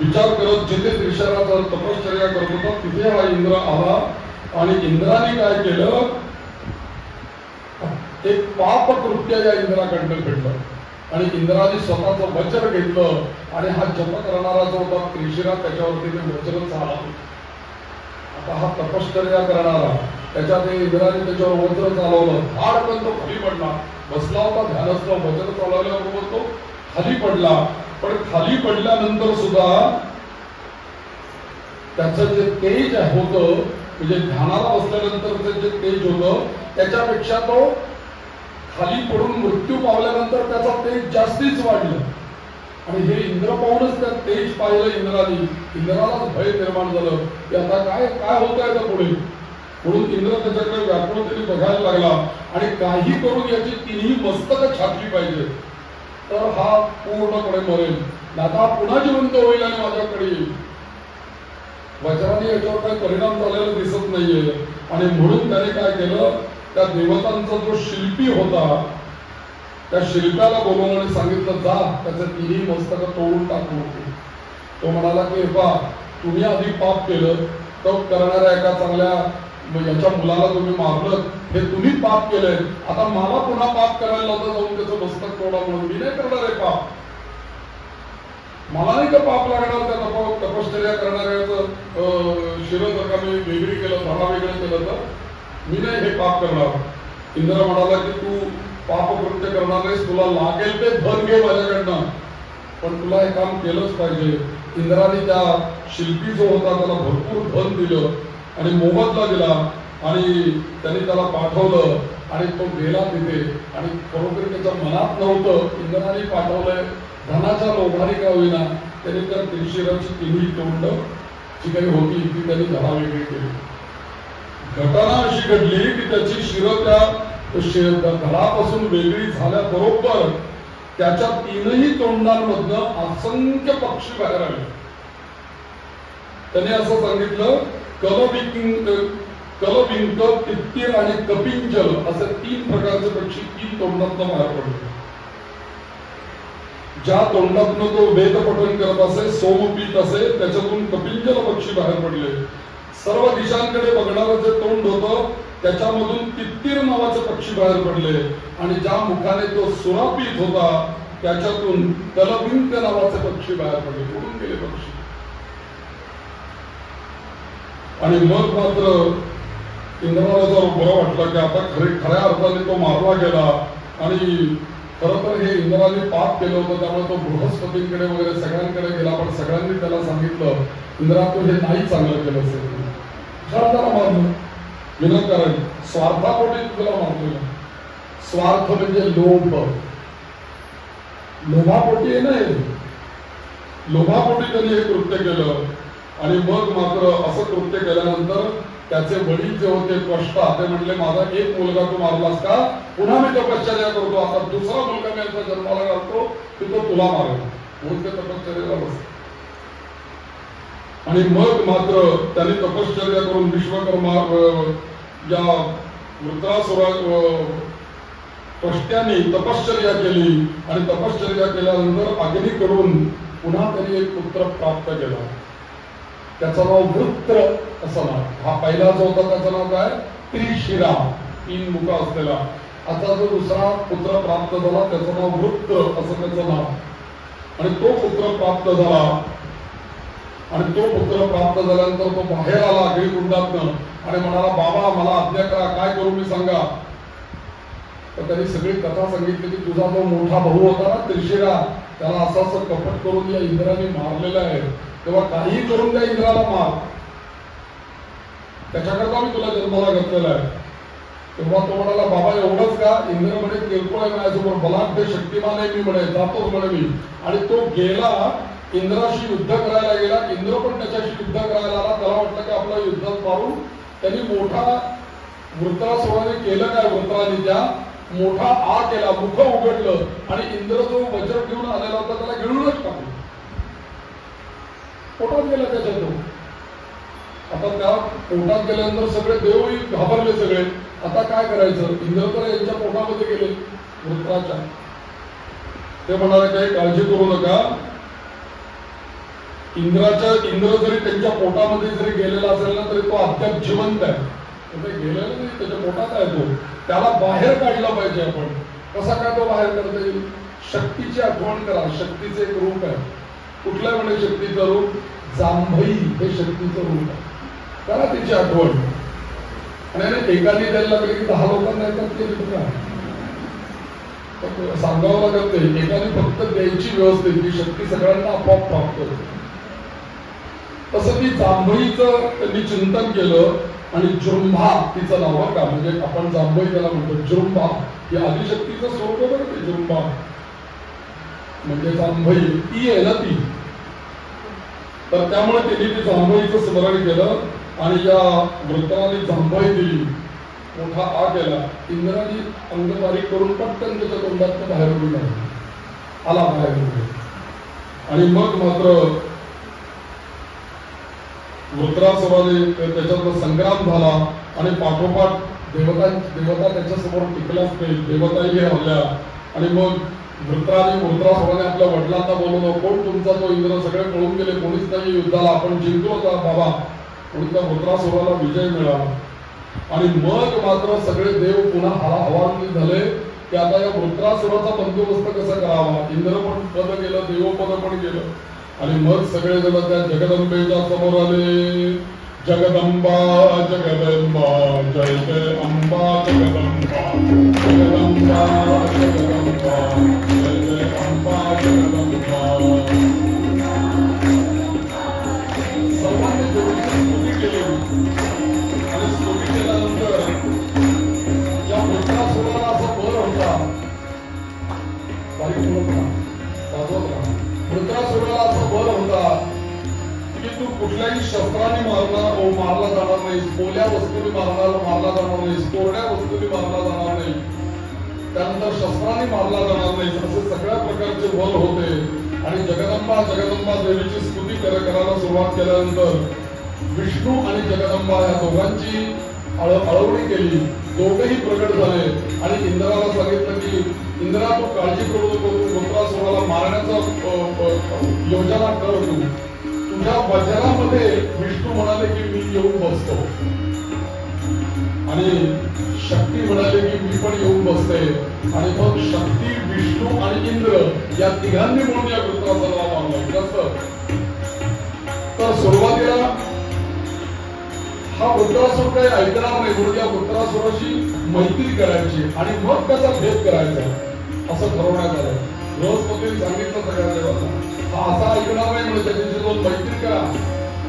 विचार करत जिथे त्रिशिराचा तपश्चर्या करत होता तिथे हा इंद्र आला. आणि इंद्राने काय केलं, एक पापकृत्य या इंद्राकडनं घडलं. आणि इंद्राने स्वतःचं वज्र घेतलं आणि हा जप करणारा जो होता त्रिशिरा त्याच्यावरती ते वज्र चालवलं. आता हा तपश्चर्या करणारा, त्याच्यात इंद्राने त्याच्यावर वज्र चालवलं. धाडकन तो खाली पडला. बसला होता ध्यानस्थ, वज्र चालवल्याबरोबर तो खाली पडला. पण खाली पडल्यानंतर सुद्धा त्याचं जे तेज होतं, म्हणजे ध्यानाला बसल्यानंतर जे तेज होतं त्याच्यापेक्षा तो खाली पडून मृत्यू पावल्यानंतर त्याचा तेज जास्तीच वाढलं. आणि हे इंद्र पाहूनच त्या तेज पाहिलं इंद्राने. इंद्रालाच भय निर्माण झालं की आता काय काय होत आहे का पुढे. म्हणून इंद्र त्याच्याकडे व्याकुळतेने बघायला लागला. आणि काही करून याची 3ही मस्तकं छाटली पाहिजे, तर हा पूर्णपणे मरेल, आता पुन्हा जिवंत होईल आणि माझ्याकडे येईल. वज्राने याच्यावर काही परिणाम झालेला दिसत नाहीये. आणि म्हणून त्याने काय केलं, त्या देवतांचा जो शिल्पी होता त्या शिल्प्याला बोलवून आणि सांगितलं जा त्याचं 3ही मस्तकं तोडून टाकू. तो म्हणाला की पहा, तुम्ही आधी पाप केलं, तप करणाऱ्या एका चांगल्या याच्या मुलाला तुम्ही मारलं, हे तुम्ही पाप केलंय. आता मला पुन्हा पाप करायला लावता जाऊन त्याचं मस्तक तोडा, म्हणून मी नाही करणार आहे पाप. मला नाही का पाप लागणार त्या तपश्चर्या करणाऱ्याचं शिर जर का मी वेगळी केलं, धडा वेगळं केलं तर मी नाही हे पाप करणार. इंद्र म्हणाला की तू पापकृत्य करणार आहेस, तुला लागेल ते धन घे माझ्याकडनं, पण तुला हे काम केलंच पाहिजे. इंद्राने त्या शिल्पी जो होता त्याला भरपूर धन दिलं आणि मोबदला दिला. आणि त्यांनी त्याला पाठवलं आणि तो गेला तिथे. आणि खरोखर त्याच्या मनात नव्हतं, इंद्राने पाठवलंय धनाच्या लोभाने का होईना त्यांनी त्या त्रिशिराची 3ही तोंड जी काही होती ती त्यांनी धडावेगळी केली. घटना अशी घडली की त्याची शिर त्या घरापासून वेगळी झाल्याबरोबर त्याच्या तीनही तोंडांमधनं असंख्य पक्षी बाहेर आले. त्याने असं सांगितलं, कलबिंक, तित्तीर आणि कपिंजल असे 3 प्रकारचे पक्षी 3 तोंडातनं बाहेर पडले. ज्या तोंडातनं तो वेद पठण करत असे, सोमपीठ असे, त्याच्यातून कपिंजल पक्षी बाहेर पडले. सर्व दिशांकडे बघणारं जे तोंड होतं त्याच्यामधून तित्तीर नावाचे पक्षी बाहेर पडले आणि ज्या मुखाने तो सुरापीत होता त्याच्यातून कलबिंक नावाचे पक्षी बाहेर पडले. उडून गेले पक्षी. आणि मग मात्र इंद्राला जर बरं वाटलं की आता खऱ्या अर्थाने तो मारला गेला. आणि खरं तर हे इंद्राने पाप केलं होतं, त्यामुळे तो बृहस्पतींकडे वगैरे सगळ्यांकडे गेला. पण सगळ्यांनी त्याला सांगितलं, इंद्रा तू हे नाही चांगलं केलं असेल, त्याला मारलं विनाकारण, स्वार्थापोटी तुला मारतोय. स्वार्थ म्हणजे लोभ, लोभापोटी आहे ना, लोभापोटी त्यांनी हे कृत्य केलं. आणि मग मात्र असं कृत्य केल्यानंतर त्याचे वडील जे होते त्वष्टा, ते म्हणले माझा एक मुलगा तू मारलास का, पुन्हा मी तपश्चर्या करतो, आता दुसरा मुलगा मी आता जन्माला घालतो की तो तुला मारेल. म्हणून ते तपश्चर्याला बसले. आणि मग मात्र त्यांनी तपश्चर्या करून विश्वकर्मा या वृत्रासुरा त्वष्ट्याने तपश्चर्या केली. आणि तपश्चर्या केल्यानंतर अग्नीकडून पुन्हा त्यांनी एक पुत्र प्राप्त केला. त्याचं नाव वृत्र असं नाव. हा पहिला जो होता त्याचं नाव काय, त्रिशिरा, 3 मुख असलेला. आता जो दुसरा पुत्र प्राप्त झाला त्याचं नाव वृत्र असं त्याचं नाव. आणि तो पुत्र प्राप्त झाला. आणि तो पुत्र प्राप्त झाल्यानंतर तो बाहेर आला अग्निकुंडातनं आणि म्हणाला, बाबा मला आज्ञा करा, काय करू मी सांगा. तर त्यांनी सगळी कथा सांगितली की तुझा जो मोठा भाऊ होता ना त्रिशिरा, त्याला असं असं कपट करून या इंद्राने मारलेलं आहे, तेव्हा काही करून त्या इंद्राला मार, त्याच्याकरता मी तुला जन्माला घातलेला आहे. तेव्हा तो म्हणाला, बाबा एवढंच का. इंद्र म्हणे किरकोळ आहे माझ्यासमोर, बलाढ्य शक्तिमान आहे मी, म्हणे जातोच म्हणे मी. आणि तो गेला, इंद्राशी युद्ध करायला गेला. इंद्र पण त्याच्याशी युद्ध करायला आला. त्याला वाटलं की आपला युद्धात मारून त्यांनी मोठा वृत्रासुराने केलं काय, वृत्राने त्या मोठा आ केला, मुख उघडलं आणि इंद्र जो वज्र घेऊन आलेला होता त्याला गिळूनच टाकलं, पोटात गेला त्याच्या तो. आता त्या पोटात गेल्यानंतर सगळे देवही घाबरले सगळे. आता काय करायचं, इंद्र तर यांच्या पोटामध्ये गेले वृत्राच्या. ते म्हणाले काही काळजी करू नका, इंद्र जरी त्यांच्या पोटामध्ये जरी गेलेला असेल ना तरी तो अद्याप जिवंत आहे. गेलेला नाही, त्याच्या पोटात आहे तो, त्याला बाहेर काढला पाहिजे आपण. कसा काय तो बाहेर करता येईल, शक्तीची आठवण करा. शक्तीचे एक रूप आहे. कुठल्या म्हणे शक्तीचं रूप, जांभई हे शक्तीचं रूप आहे. करा तिची आठवण. आणि एकाने द्यायला लागले की 10 लोकांना येतात ते सांगावं लागत नाही. एकाने फक्त द्यायची व्यवस्था, ती शक्ती सगळ्यांना आपोआप प्राप्त होते. तसं ती जांभईचं त्यांनी चिंतन केलं. आणि जृंभा तिचं नाव का, म्हणजे आपण जांभई त्याला म्हणतो जृंभा, ही आदिशक्तीचं स्वरूप बरं ते. जृंभा म्हणजे जांभई ती आहे ना ती. तर त्यामुळे त्यांनी ती जांभईचं स्मरण केलं आणि या वृत्राने जांभई दिली, मोठा आ केला. इंद्राने अंगबारीक करून पटकन त्याच्या तोंडात बाहेर उडून आला बाहेर. आणि मग मात्र वृत्रासुराने त्याच्यातला संग्राम झाला आणि पाठोपाठ देवता त्याच्यासमोर टिकल्याच नाही, देवताही हरल्या. आणि मग वृत्रासुराने आपल्या वडिलांना बोलवलं, कोण तुमचा तो इंद्र, सगळे पळून गेले, कोणीच नाही युद्धाला, आपण जिंकलो होता बाबा. म्हणून त्या वृत्रासुराला विजय मिळाला. आणि मग मात्र सगळे देव पुन्हा हवालदिल झाले की आता या वृत्रासुराचा बंदोबस्त कसा करावा. इंद्र पण पद गेलं, देवपद पण गेलं. आणि मग सगळे जण त्या जगदंबेच्या समोर आले. जगदंबा जगदंबा जय जय अंबा जगदंबा, जगदंबा जगदंबा जय जय अंबा जगदंबा. सर्वांनी स्तुती केली. आणि स्तुती केल्यानंतर या वृत्रासुराला असा बळ होता, बारीक बोलत राहा, वृत्रासुराला असं बल होता की तू कुठल्याही शस्त्राने मारला जाणार नाहीस, ओल्या वस्तूने मारला जाणार नाहीस, कोरड्या वस्तूने मारला जाणार नाही, त्यानंतर शस्त्राने मारला जाणार नाही, असे सगळ्या प्रकारचे बल होते. आणि जगदंबा देवीची स्तुती करायला सुरुवात केल्यानंतर विष्णू आणि जगदंबा या दोघांची आळवणी केली. दोघेही प्रकट झाले आणि इंद्राला सांगितलं की इंद्रा तू काळजी करू नको, वृत्रासुराला मारण्याचा योजना कर. तू तुझ्या वज्रामध्ये विष्णू म्हणाले की मी येऊन बसतो आणि शक्ती म्हणाले की मी पण येऊन बसते. आणि मग शक्ती, विष्णू आणि इंद्र या तिघांनी म्हणून या वृत्रासुराला मारलं. कसं तर सुरुवातीला हा वृत्रासुर काही ऐकणार नाही, म्हणून या वृत्रासुराशी मैत्री करायची आणि मग त्याचा भेद करायचा असं ठरवण्यात आलं. बृहस्पतीने सांगितलं सगळ्या देवाला हा असा ऐकणार नाही, म्हणून त्याच्याशी दोन मैत्री करा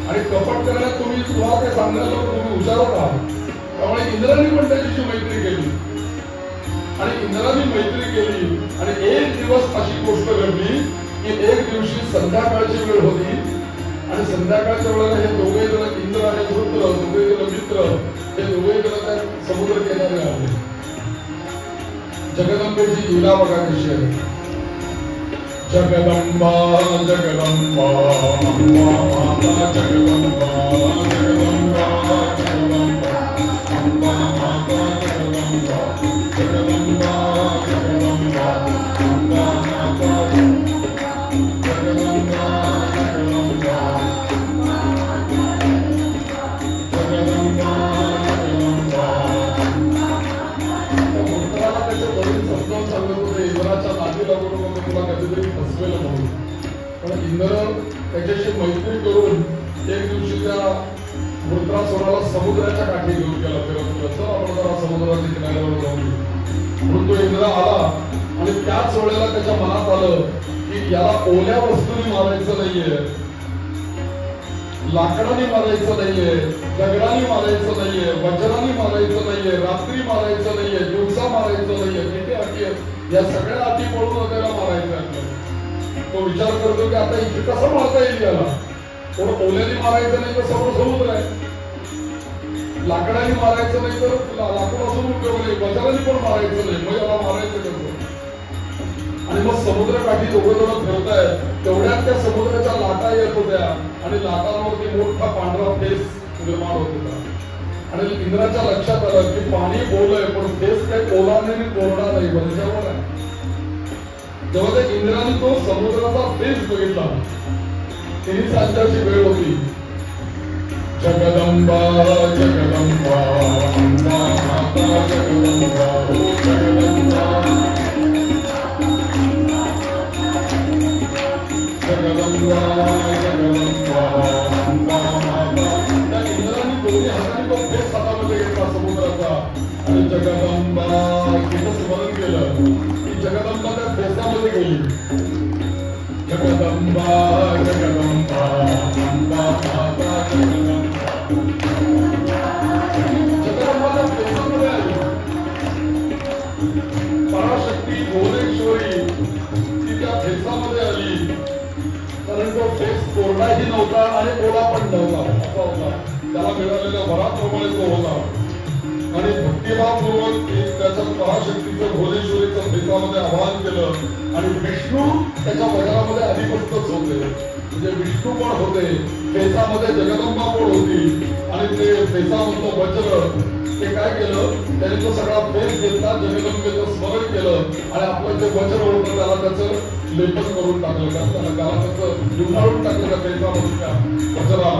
आणि कपट करण्यात तुम्हाला काय सांगण्याला तुम्ही हुशारच आहात. त्यामुळे इंद्राने पण त्याच्याशी मैत्री केली आणि इंद्राने मैत्री केली. आणि एक दिवस अशी गोष्ट घडली की एक दिवशी संध्याकाळची वेळ होती आणि संध्याकाळच्या वेळेला हे दोघे जण इंद्र आणि वृत्र, दोघे जण मित्र, हे दोघे जण त्या समुद्र किनारे आले. जगदंबेची लीला बघा कशी आहे. जगदंबा जगदंबा अंबा माता जगदंबा जगदंबा जगदंबा अंबा माता जगदंबा जगदंबा जगदंबा अंबा माता जगदंबा जगदंबा जगदंबा जगदंबा. पुत्राला त्याचे वडील समजावून सांगत होते इंद्राच्या नादी लागून मग तुला कधीतरी फसवेल म्हणून. पण इंद्र त्याच्याशी मैत्री करून एक दिवशी त्या वृत्रासुराला समुद्राच्या काठी घेऊन गेला. फिरत आपण जरा समुद्राच्या किनाऱ्यावर जाऊन म्हणून तो इंद्र आला आणि त्याच वेळेला त्याच्या मनात आलं की याला ओल्या वस्तूंनी मारायचं नाहीये, लाकडाने मारायचं नाहीये, दगडाने मारायचं नाहीये, वज्राने मारायचं नाहीये, रात्री मारायचं नाहीये, दिवसा मारायचं नाहीये. किती अटी आहेत, या सगळ्या अटी पळून त्याला मारायचं. तो विचार करतो की आता इथे कसं मारता येईल याला. थोडं ओल्याने मारायचं नाही तर समोर समुद्र आहे, लाकडाने मारायचं नाही तर लाकूड असून उपयोग नाही, वज्राने पण मारायचं नाही, मग याला मारायचं कसं. आणि मग समुद्रकाठी दोघं जण फिरतायत तेवढ्यात त्या समुद्राच्या लाटा येत होत्या आणि लाटांवरती मोठा पांढरा फेस निर्माण होत होता. आणि इंद्राच्या लक्षात आलं की पाणी ओलंय पण फेस काही ओला नाही, कोरडा नाही, वरच्यावर आहे. तेव्हा त्या इंद्राने तो समुद्राचा फेस बघितला. तिन्ही सांच्याची वेळ होती. जगदंबा जगदंबा अंबा माता जगदंबा जगदंबा जगदंबा जगदंबा अंबा माता. त्या इंद्राने दोन्ही हाताने तो फेस हातामध्ये घेतला समुद्राचा आणि जगदंबा तिथं स्मरण केलं की जगदंबा त्या फेसामध्ये गेली. जगदंबा जगदंबा अंबा माता जगदंबा जगदंबाच्या फेसामध्ये आली. पराशक्ती भुवनेश्वरी ती त्या फेसामध्ये आली. कारण तो फेस कोरडाही नव्हता आणि ओला पण नव्हता, असा होता. त्याला मिळालेल्या वराप्रमाणे तो होता आणि भक्तिभावपूर्वक त्याच्या पराशक्तीचं भुवनेश्वरीचं फेसामध्ये आवाहन केलं आणि विष्णू त्याच्या वज्रामध्ये अधिपस्तच होते. म्हणजे विष्णू पण होते, फेसामध्ये जगदंबा पण होती आणि ते फेसामधलं वज्र ते काय केलं, त्याने तो सगळा फेस घेतला, जगदंबेचं स्मरण केलं आणि आपलं जे वज्र होतं त्याला त्याचं लेपन करून टाकलं, त्याला त्याचं गुंडाळून टाकलं त्या फेसामधल्या वज्राला.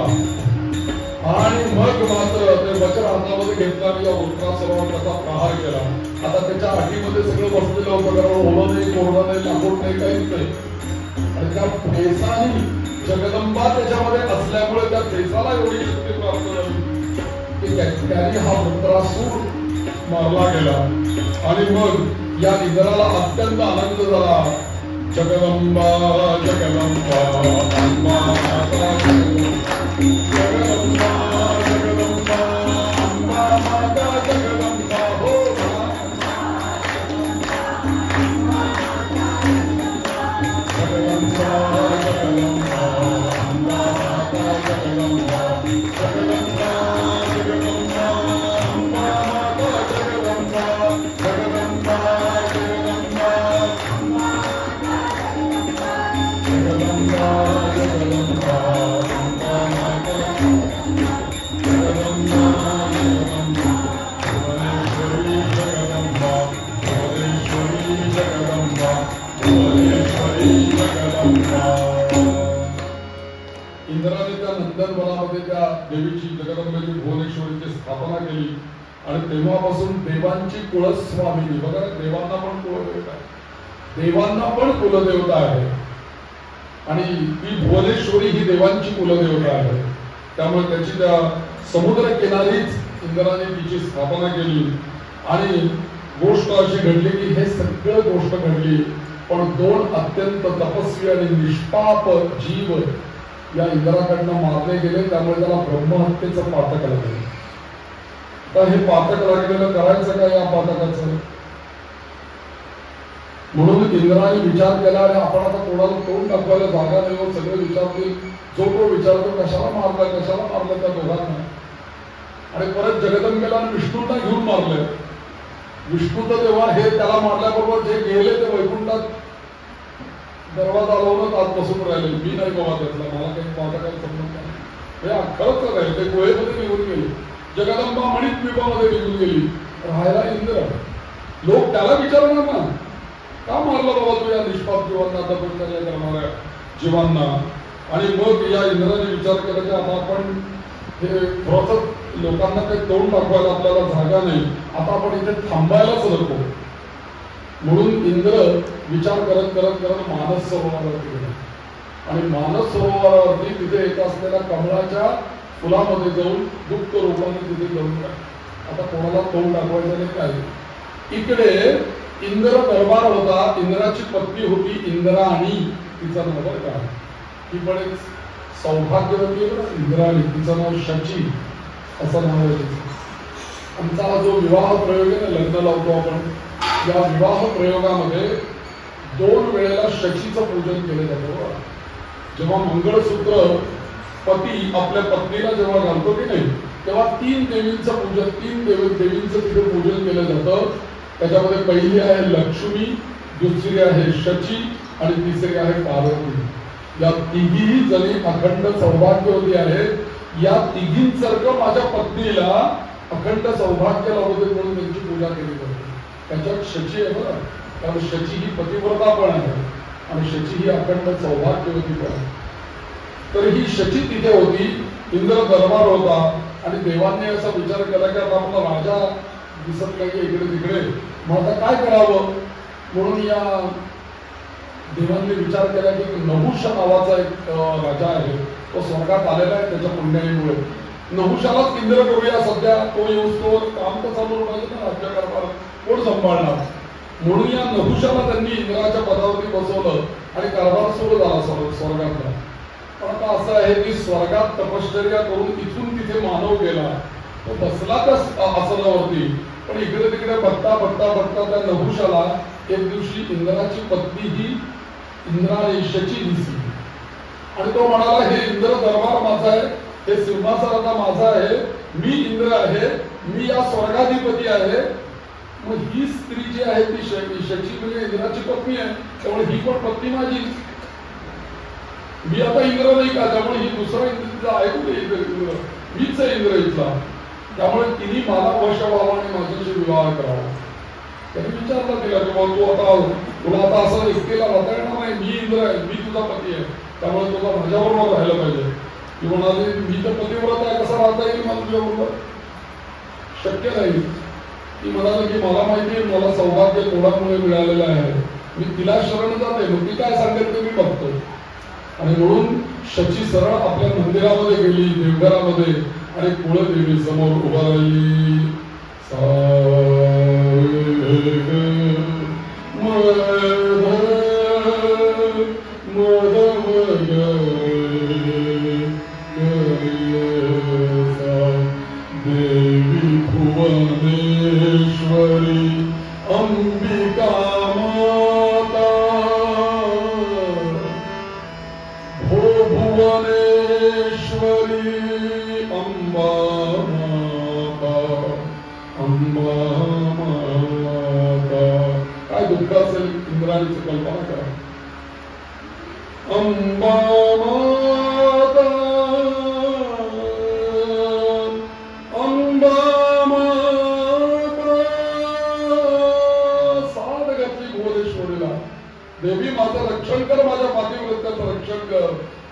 आणि मग मात्र ते वज्र हातामध्ये घेतला आणि या वृत्रासुरावर त्याचा प्रहार केला. आता त्याच्या अटीमध्ये सगळं बसलेलं होतं, कारण ओलं नाही, कोरडा नाही, लाकूड नाही, काहीच नाही. आणि त्या फेसाने जगदंबा त्याच्यामध्ये असल्यामुळे त्या फेसाला एवढी शक्ती प्राप्त झाली की त्याने हा वृत्रासूर मारला गेला. आणि मग या इंद्राला अत्यंत आनंद झाला. जगदंबा जगदंबा अंबा माता जगदंबा जगदंबा अंबा माता जगदंबा हो जगदंबा जगदंबा अंबा माता इंद्राने त्या नंदनवनामध्ये त्या देवीची जगदंबेची भुवनेश्वरीची स्थापना केली आणि तेव्हापासून देवांची कुलस्वामिनी बघा देवांना पण कुलदेवता आहे देवांना पण कुलदेवता आहे आणि ती भुवनेश्वरी ही देवांची कुलदेवता आहे त्यामुळे त्याची त्या समुद्र किनारीच इंद्राने तिची स्थापना केली आणि गोष्ट अशी घडली की हे सगळं गोष्ट घडली पण दोन अत्यंत तपस्वी आणि निष्पाप जीव या इंद्राकडनं मारले गेले त्यामुळे त्याला ब्रह्महत्येचं पातक लागलं तर हे पातक लागलेलं करायचं काय या पातकाचं म्हणून इंद्राने विचार केला आणि आपण आता कोणाला तोंड दाखवायला जागा नाही सगळे विचारतील जो तो विचारतो कशाला मारला त्या दोघांना आणि परत जगदंबेला विष्णूंना घेऊन मारले विष्णूचं तेव्हा हे त्याला मारल्याबरोबर जे गेले ते वैकुंठात दरवाजा लावूनच आत बसून राहिले मी नाही बाबा त्यातला मला काही पातकाला संबंध नाही हे खरंच नाही ते गुहेमध्ये निघून गेले जगदंबा मणिद्वीपामध्ये निघून गेली राहायला इंद्र लोक त्याला विचारणार ना का मारला बाबा तू या निष्पाप जीवांना तपश्चर्या करणाऱ्या जीवांना आणि मग या इंद्राने विचार केला की आता आपण हे थोडंसं लोकांना काही तोंड दाखवायला आपल्याला जागा नाही आता आपण इथे थांबायलाच नको म्हणून इंद्र विचार करत करत करत मानस सरोवरावरती गेला आणि मानस सरोवरावरती तिथे येत असलेल्या कमळाच्या फुलामध्ये जाऊन गुप्त रूपाने तिथे जाऊन आता कोणाला तोंड दाखवायचं नाही काय इकडे इंद्र दरबार होता इंद्राची पत्नी होती इंद्राणी तिचा नाव का ती पण एक सौभाग्यवती इंद्राणी तिचं नाव शची असं नाव आहे आमचा हा जो विवाह प्रयोग आहे ना लग्न लावतो आपण या विवाह प्रयोगामध्ये 2 वेळेला शचीचं पूजन केलं जातं जेव्हा मंगळसूत्र पती आपल्या पत्नीला जेव्हा घालतो की नाही तेव्हा 3 देवींचं पूजन 3 देवींचं तिथे पूजन केलं जातं त्याच्यामध्ये पहिली आहे लक्ष्मी दुसरी आहे शची आणि तिसरी आहे पार्वती या तिघीही जणी अखंड सौभाग्यवती आहेत या तिघींसारखं माझ्या पत्नीला अखंड सौभाग्य लाभू दे म्हणून त्यांची पूजा केली जाते त्याच्यात शची आहे बरं कारण शची ही पतिव्रता पण आहे आणि शची ही अखंड सौभाग्यवती पण आहे तर ही शची तिथे होती इंद्र दरबार होता आणि देवांनी असा विचार केला की आता आपला राजा दिसत नाही इकडे तिकडे मग आता काय करावं म्हणून या देवांनी विचार केला की नहुष नावाचा एक राजा आहे तो स्वर्गात आलेला आहे त्याच्या पुण्याईमुळे नहुषालाच इंद्र करूया सध्या तो येऊस्तो काम तर चालू राहिलं ना राज्यकारभार कोण सांभाळणार म्हणून या नहुषाला त्यांनी इंद्राच्या पदावरती बसवलं आणि कारभार सुरू झाला स्वर्गातला पण आता असं आहे की स्वर्गात तपश्चर्या करून इथून तिथे मानव गेला तो बसला त्या आसनावरती पण इकडे तिकडे बघता त्या नहुषाला एक दिवशी इंद्राची पत्नी ही इंद्राणी शची दिसली आणि तो म्हणाला हे इंद्र दरबार माझा आहे हे सिंहासन आता माझा आहे मी इंद्र आहे मी या स्वर्गाधिपती आहे मग ही स्त्री जी आहे ती शची म्हणजे इंद्राची पत्नी आहे त्यामुळे ही पण पत्नी माझी मी आता इंद्र नाही का त्यामुळे ही दुसरा इंद्र आहे कुठे इंद्र मीच आहे इंद्र इथला त्यामुळे तिने मला वश व्हावं आणि माझ्याशी विवाह करावा त्यांनी विचारलं तिला की बाबा तू आता तुला आता असं एकटीला राहता येणार नाही मी इंद्र आहे मी तुझा पती आहे त्यामुळे तुला माझ्याबरोबर राहायला पाहिजे ती म्हणाली मी तर पतिव्रत आहे कसा राहता येईल मला तुझ्याबरोबर शक्य नाही ती म्हणाली की मला माहिती आहे मला सौभाग्य कोणामुळे मिळालेलं आहे मी तिला शरण जाते मग ती काय सांगेल ते मी बघतो आणि म्हणून शची सरळ आपल्या मंदिरामध्ये गेली देवघरामध्ये आणि कुळदेवी समोर उभा राहिली देवी भुवनेश्वरी अंबिका माता भो भुवनेश्वरी अंबा माता काय दुःख असेल इंद्राणीची कल्पना करा अंबा माता अंबा माता साथ घातली भुवनेश्वरीला देवी माता माझं रक्षण कर, माझ्या पातिव्रत्याचं रक्षण कर.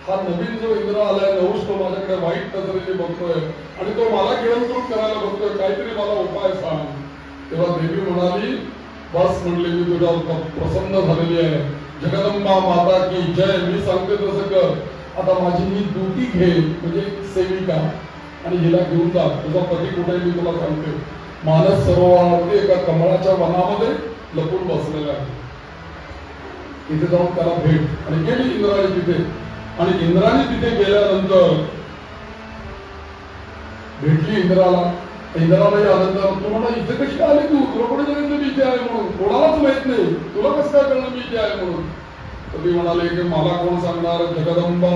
हा नवीन जो इंद्र आलाय नहुष, तो माझ्याकडे वाईट नजरेने बघतोय आणि तो मला गिळंतृत करायला बघतोय, काहीतरी मला उपाय सांग. तेव्हा देवी म्हणाली, बस म्हणले, मी तुझ्यावर प्रसन्न झालेली आहे. जगदंबा माता की जय, मी सांगते तसं कर. आता माझी ही दुती घे, म्हणजे सेविका, आणि हिला घेऊन जा. तुझा पती कुठे मी तुला सांगते. मानस सरोवरावरती एका कमळाच्या वनामध्ये लपून बसलेला आहे. तिथे जाऊन त्याला भेट. आणि गेली इंद्राणी तिथे, आणि इंद्राणी तिथे गेल्यानंतर भेटली इंद्राला. इंद्रालाही आनंद. तू म्हणा इथे कशी आली, तू तुला कोणी सांगितलं मी इथे आहे म्हणून? कोणालाच माहित नाही, तुला कसं काय कळलं मी इथे आहे म्हणून? तर ती म्हणाले की मला कोण सांगणार, जगदंबा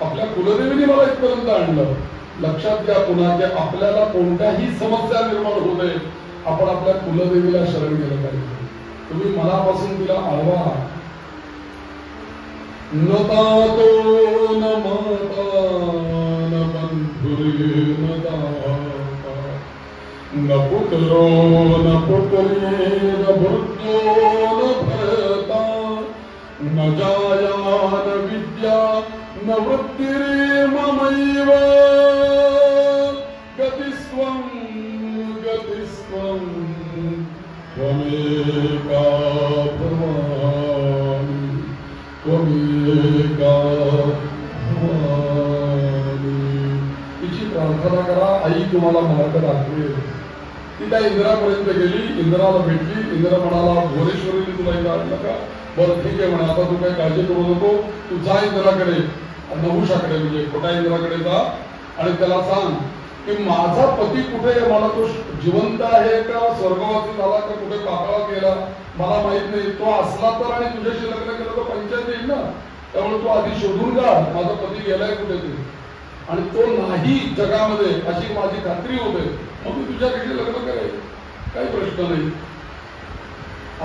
आपल्या कुलदेवीने मला इथपर्यंत आणलं. लक्षात घ्या पुन्हा, की आपल्याला कोणत्याही समस्या निर्माण होऊ नये, आपण आपल्या कुलदेवीला शरण गेलं पाहिजे. तुम्ही मनापासून तिला आळवा. न तातो न माता न बंधुरे न दाता न पुत्रो न पुत्री न भृत्यो न भरता न जाया न विद्या न वृत्तिरे ममैव गतिस्त्वं गतिस्त्वं त्वमेका भवानि त्वमेका भवानि. तिची प्रार्थना करा, आई तुम्हाला मार्ग दाखवेल. ती त्या इंद्रापर्यंत गेली, इंद्राला भेटली. इंद्र म्हणाला, भुवनेश्वरीने तुला इथं आणलं का? बरं ठीक आहे म्हणा, आता तू काही काळजी करू नको, तू जा इंद्राकडे, नहुषाकडे, म्हणजे खोट्या इंद्राकडे जा आणि त्याला सांग की माझा पती कुठे आहे, मला तो जिवंत आहे का, स्वर्गवासी झाला का, कुठे पाताळात गेला, मला माहित नाही. तो असला तर आणि तुझ्याशी लग्न केलं तर पंचायत येईल ना. त्यामुळे तू आधी शोधून काढ माझा पती गेलाय कुठे ते, आणि तो नाही जगामध्ये अशी माझी खात्री होते, मग मी तुझ्याकडे लग्न करेल, काही प्रश्न नाही.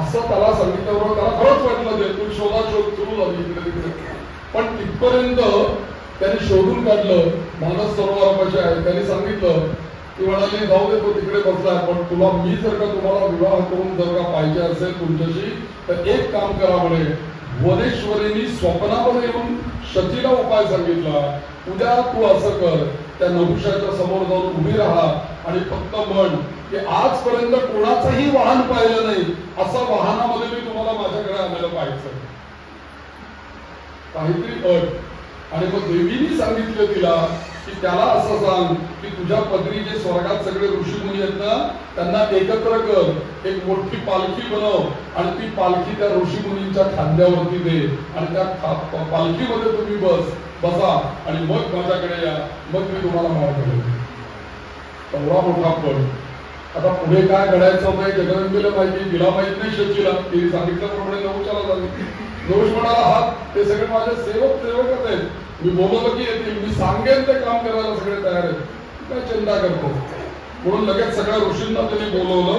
असं त्याला सांगितल्याबरोबर त्याला खरंच वाटलं ते. तू शोधाशोध सुरू झाली इकडे तिकडे, पण तिथपर्यंत त्यांनी शोधून काढलं. मानस सरोवरापाशी आहे. त्यांनी सांगितलं, ती म्हणाली जाऊ दे, तो तिकडे बसलाय, पण तुला मी जर का तुम्हाला विवाह करून जर का पाहिजे असेल तुमच्याशी, तर एक काम करा म्हणे. भुवनेश्वरीनी स्वप्नामध्ये येऊन शचीला उपाय सांगितला. उद्या तू असं कर, त्या नहुषाच्या समोर जाऊन उभी राहा आणि फक्त म्हण की आजपर्यंत कोणाचंही वाहन पाहिलं नाही, असं वाहनामध्ये मी तुम्हाला माझ्याकडे आलेलं पाहायचं, काहीतरी अट. आणि मग देवीनी सांगितलं तिला की त्याला असं सांग की तुझ्या पदरी जे स्वर्गात सगळे ऋषीमुनी आहेत ना, त्यांना एकत्र कर, एक मोठी पालखी बनव आणि ती पालखी त्या ऋषीमुनींच्या खांद्यावरती दे आणि त्या पालखीमध्ये तुम्ही बसा आणि मग माझ्याकडे या, मग मी तुम्हाला मार्ग देईन. एवढा मोठा पण. आता पुढे काय घडायचं होतं जगदंबेला माहिती, तिला माहित नाही शचीला. तिने सांगितल्याप्रमाणे नहुषाला झाली. नहुष म्हणाला, हा ते सगळे माझे सेवकच आहेत, मी बोलवलं की येतील, मी सांगेन ते काम करायला सगळे तयार आहेत, काय चिंता करतो. म्हणून लगेच सगळ्या ऋषींना त्यांनी बोलवलं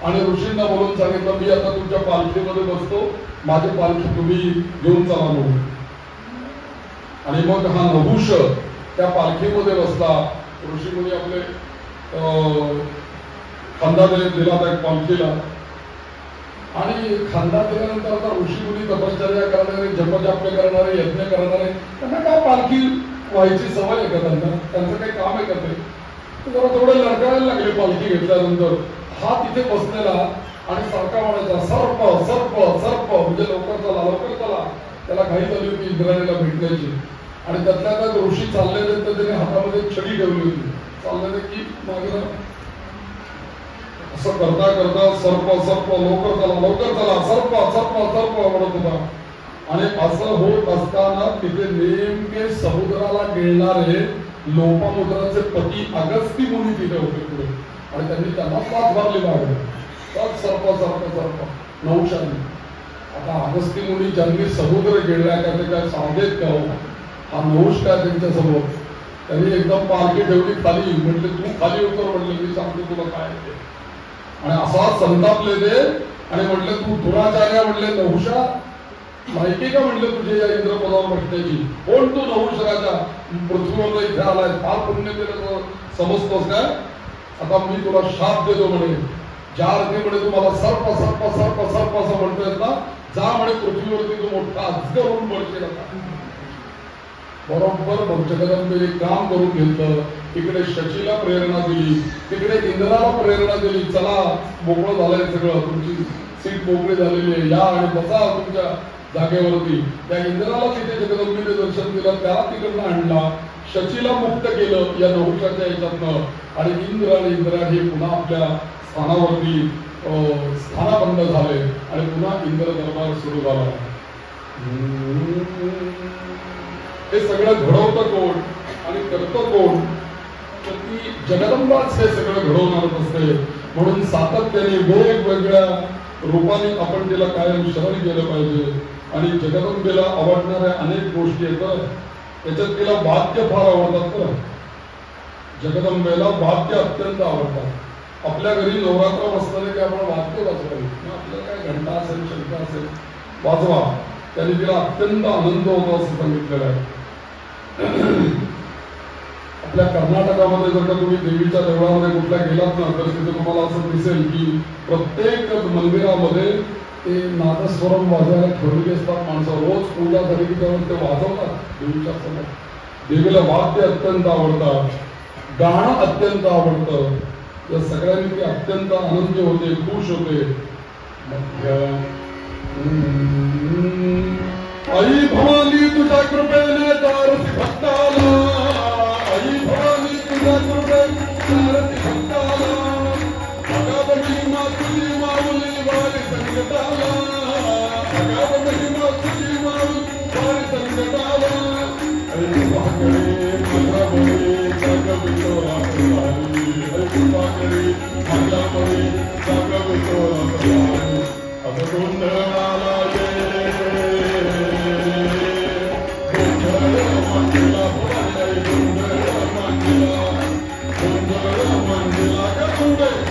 आणि ऋषींना बोलून सांगितलं, मी आता तुमच्या पालखीमध्ये बसतो, माझी पालखी तुम्ही घेऊन चला म्हणून. आणि मग हा नहुष त्या पालखीमध्ये बसला. ऋषीमुनी आपले खांदा दिला त्या पालखीला, आणि खांदा दिल्यानंतर आता ऋषीमुनी तपश्चर्या करणारे, जपजाप्य करणारे, यज्ञ करणारे, त्यांना काय पालखी व्हायची सवय आहे का? त्यांचं काही काम आहे का? ते जरा थोडे लडकायला लागले पालखी घेतल्यानंतर. हा तिथे बसलेला आणि सारखा म्हणायचा, सर्प सर्प सर्प, म्हणजे लवकर चला लवकर चला. त्याला घाई झाली होती इंद्राणीला भेटण्याची, आणि त्यातल्या त्यात ऋषी चाललेले तर त्याने हातामध्ये छडी ठेवली होती. चाललेले की मागे असं करता करता सर्प सर्प, लवकर चला लवकर चला, सर्प सर्प सर्प म्हणत होता. आणि असं होत असताना तिथे नेमके समुद्राला गिळणारे लोपामुद्राचे पती अगस्ती मुनी तिथे होते पुढे, आणि त्यांनी त्यांना पाच मारली मागे, सर्प सर्प सर्प नहुषाने. आता अगस्ती मुनी ज्यांनी समुद्र गिळलाय का ते काय सांगेत का? हा नहुष काय त्यांच्या समोर? त्यांनी एकदम पालखी ठेवली खाली, म्हटले तू खाली उतर, म्हटलं मी सांगतो तुला काय ते. आणि असा संतापले ते आणि म्हटले तू दुराचार्य, म्हटले नहुषा माहिती का म्हटलं तुझे या इंद्रपदावर बसण्याची? कोण तू नहुष राजा? पृथ्वीवर इथे आलाय, फार पुण्य केलं समजतोस काय? आता मी तुला शाप देतो म्हणे, ज्या अर्थीमध्ये तुम्हाला सर्प सर्प सर्प सर्प असं म्हणतायत ना, जा म्हणे पृथ्वीवरती तू मोठा अजगर होऊन पडशील आता. बरोबर जगदंबेने काम करून घेतलं. इकडे शचीला प्रेरणा दिली, तिकडे इंद्राला प्रेरणा दिली. चला मोकळं झालंय सगळं, तुमची सीट मोकळी झालेली आहे, या आणि बसा तुमच्या जागेवरती. त्या इंद्राला तिथे जगदंबेने दर्शन दिलं, त्याला तिकडनं आणला. शचीला मुक्त केलं या नहुषाच्या याच्यातनं, आणि इंद्र आणि इंद्रा हे पुन्हा आपल्या स्थानावरती स्थानाबंद झाले आणि पुन्हा इंद्र दरबार सुरू झाला. हे सगळं घडवतं कोण आणि करतं कोण? तर ती जगदंबाच हे सगळं घडवणार असते. म्हणून सातत्याने वेगवेगळ्या रूपाने आपण तिला कायम शरण केलं पाहिजे. आणि जगदंबेला आवडणाऱ्या अनेक गोष्टी आहेत. त्याच्यात तिला वाद्य फार आवडतात. तर जगदंबेला वाद्य अत्यंत आवडतात. आपल्या घरी नवरात्र बसताना की आपण वाद्य वाजवावी, आपल्याला काय घंटा असेल शंख असेल वाजवा, त्याने तिला अत्यंत आनंद होतो असं सांगितलेलं आहे. आपल्या कर्नाटकामध्ये जर का तुम्ही देवीच्या देवळामध्ये कुठल्या गेलात ना, तर तिथे तुम्हाला असं दिसेल की प्रत्येक मंदिरामध्ये ते नादस्वरम वाजवायला ठरवली असतात माणसं. रोज पूजा झाली की तेव्हा ते वाजवतात देवीच्या समोर. देवीला वाद्य अत्यंत आवडतात, गाणं अत्यंत आवडतं. या सगळ्यांनी ती अत्यंत आनंदी होते, खुश होते. आई भवानी तुझ्या कृपेने दारसी भक्ताला, आई भवानी तुझ्या कृपेने दारसी भक्ताला, अगाध महिमा तुझी माऊली वारी संकटाला, अगाध महिमा तुझी माऊली वारी संकटाला. आई कृपा करे माझ्या बळी सगळं विठोरा प्रभावी, आई कृपा करे माझ्या बळी सगळं विठोरा प्रभावी. अब गोंधळाला Manjula,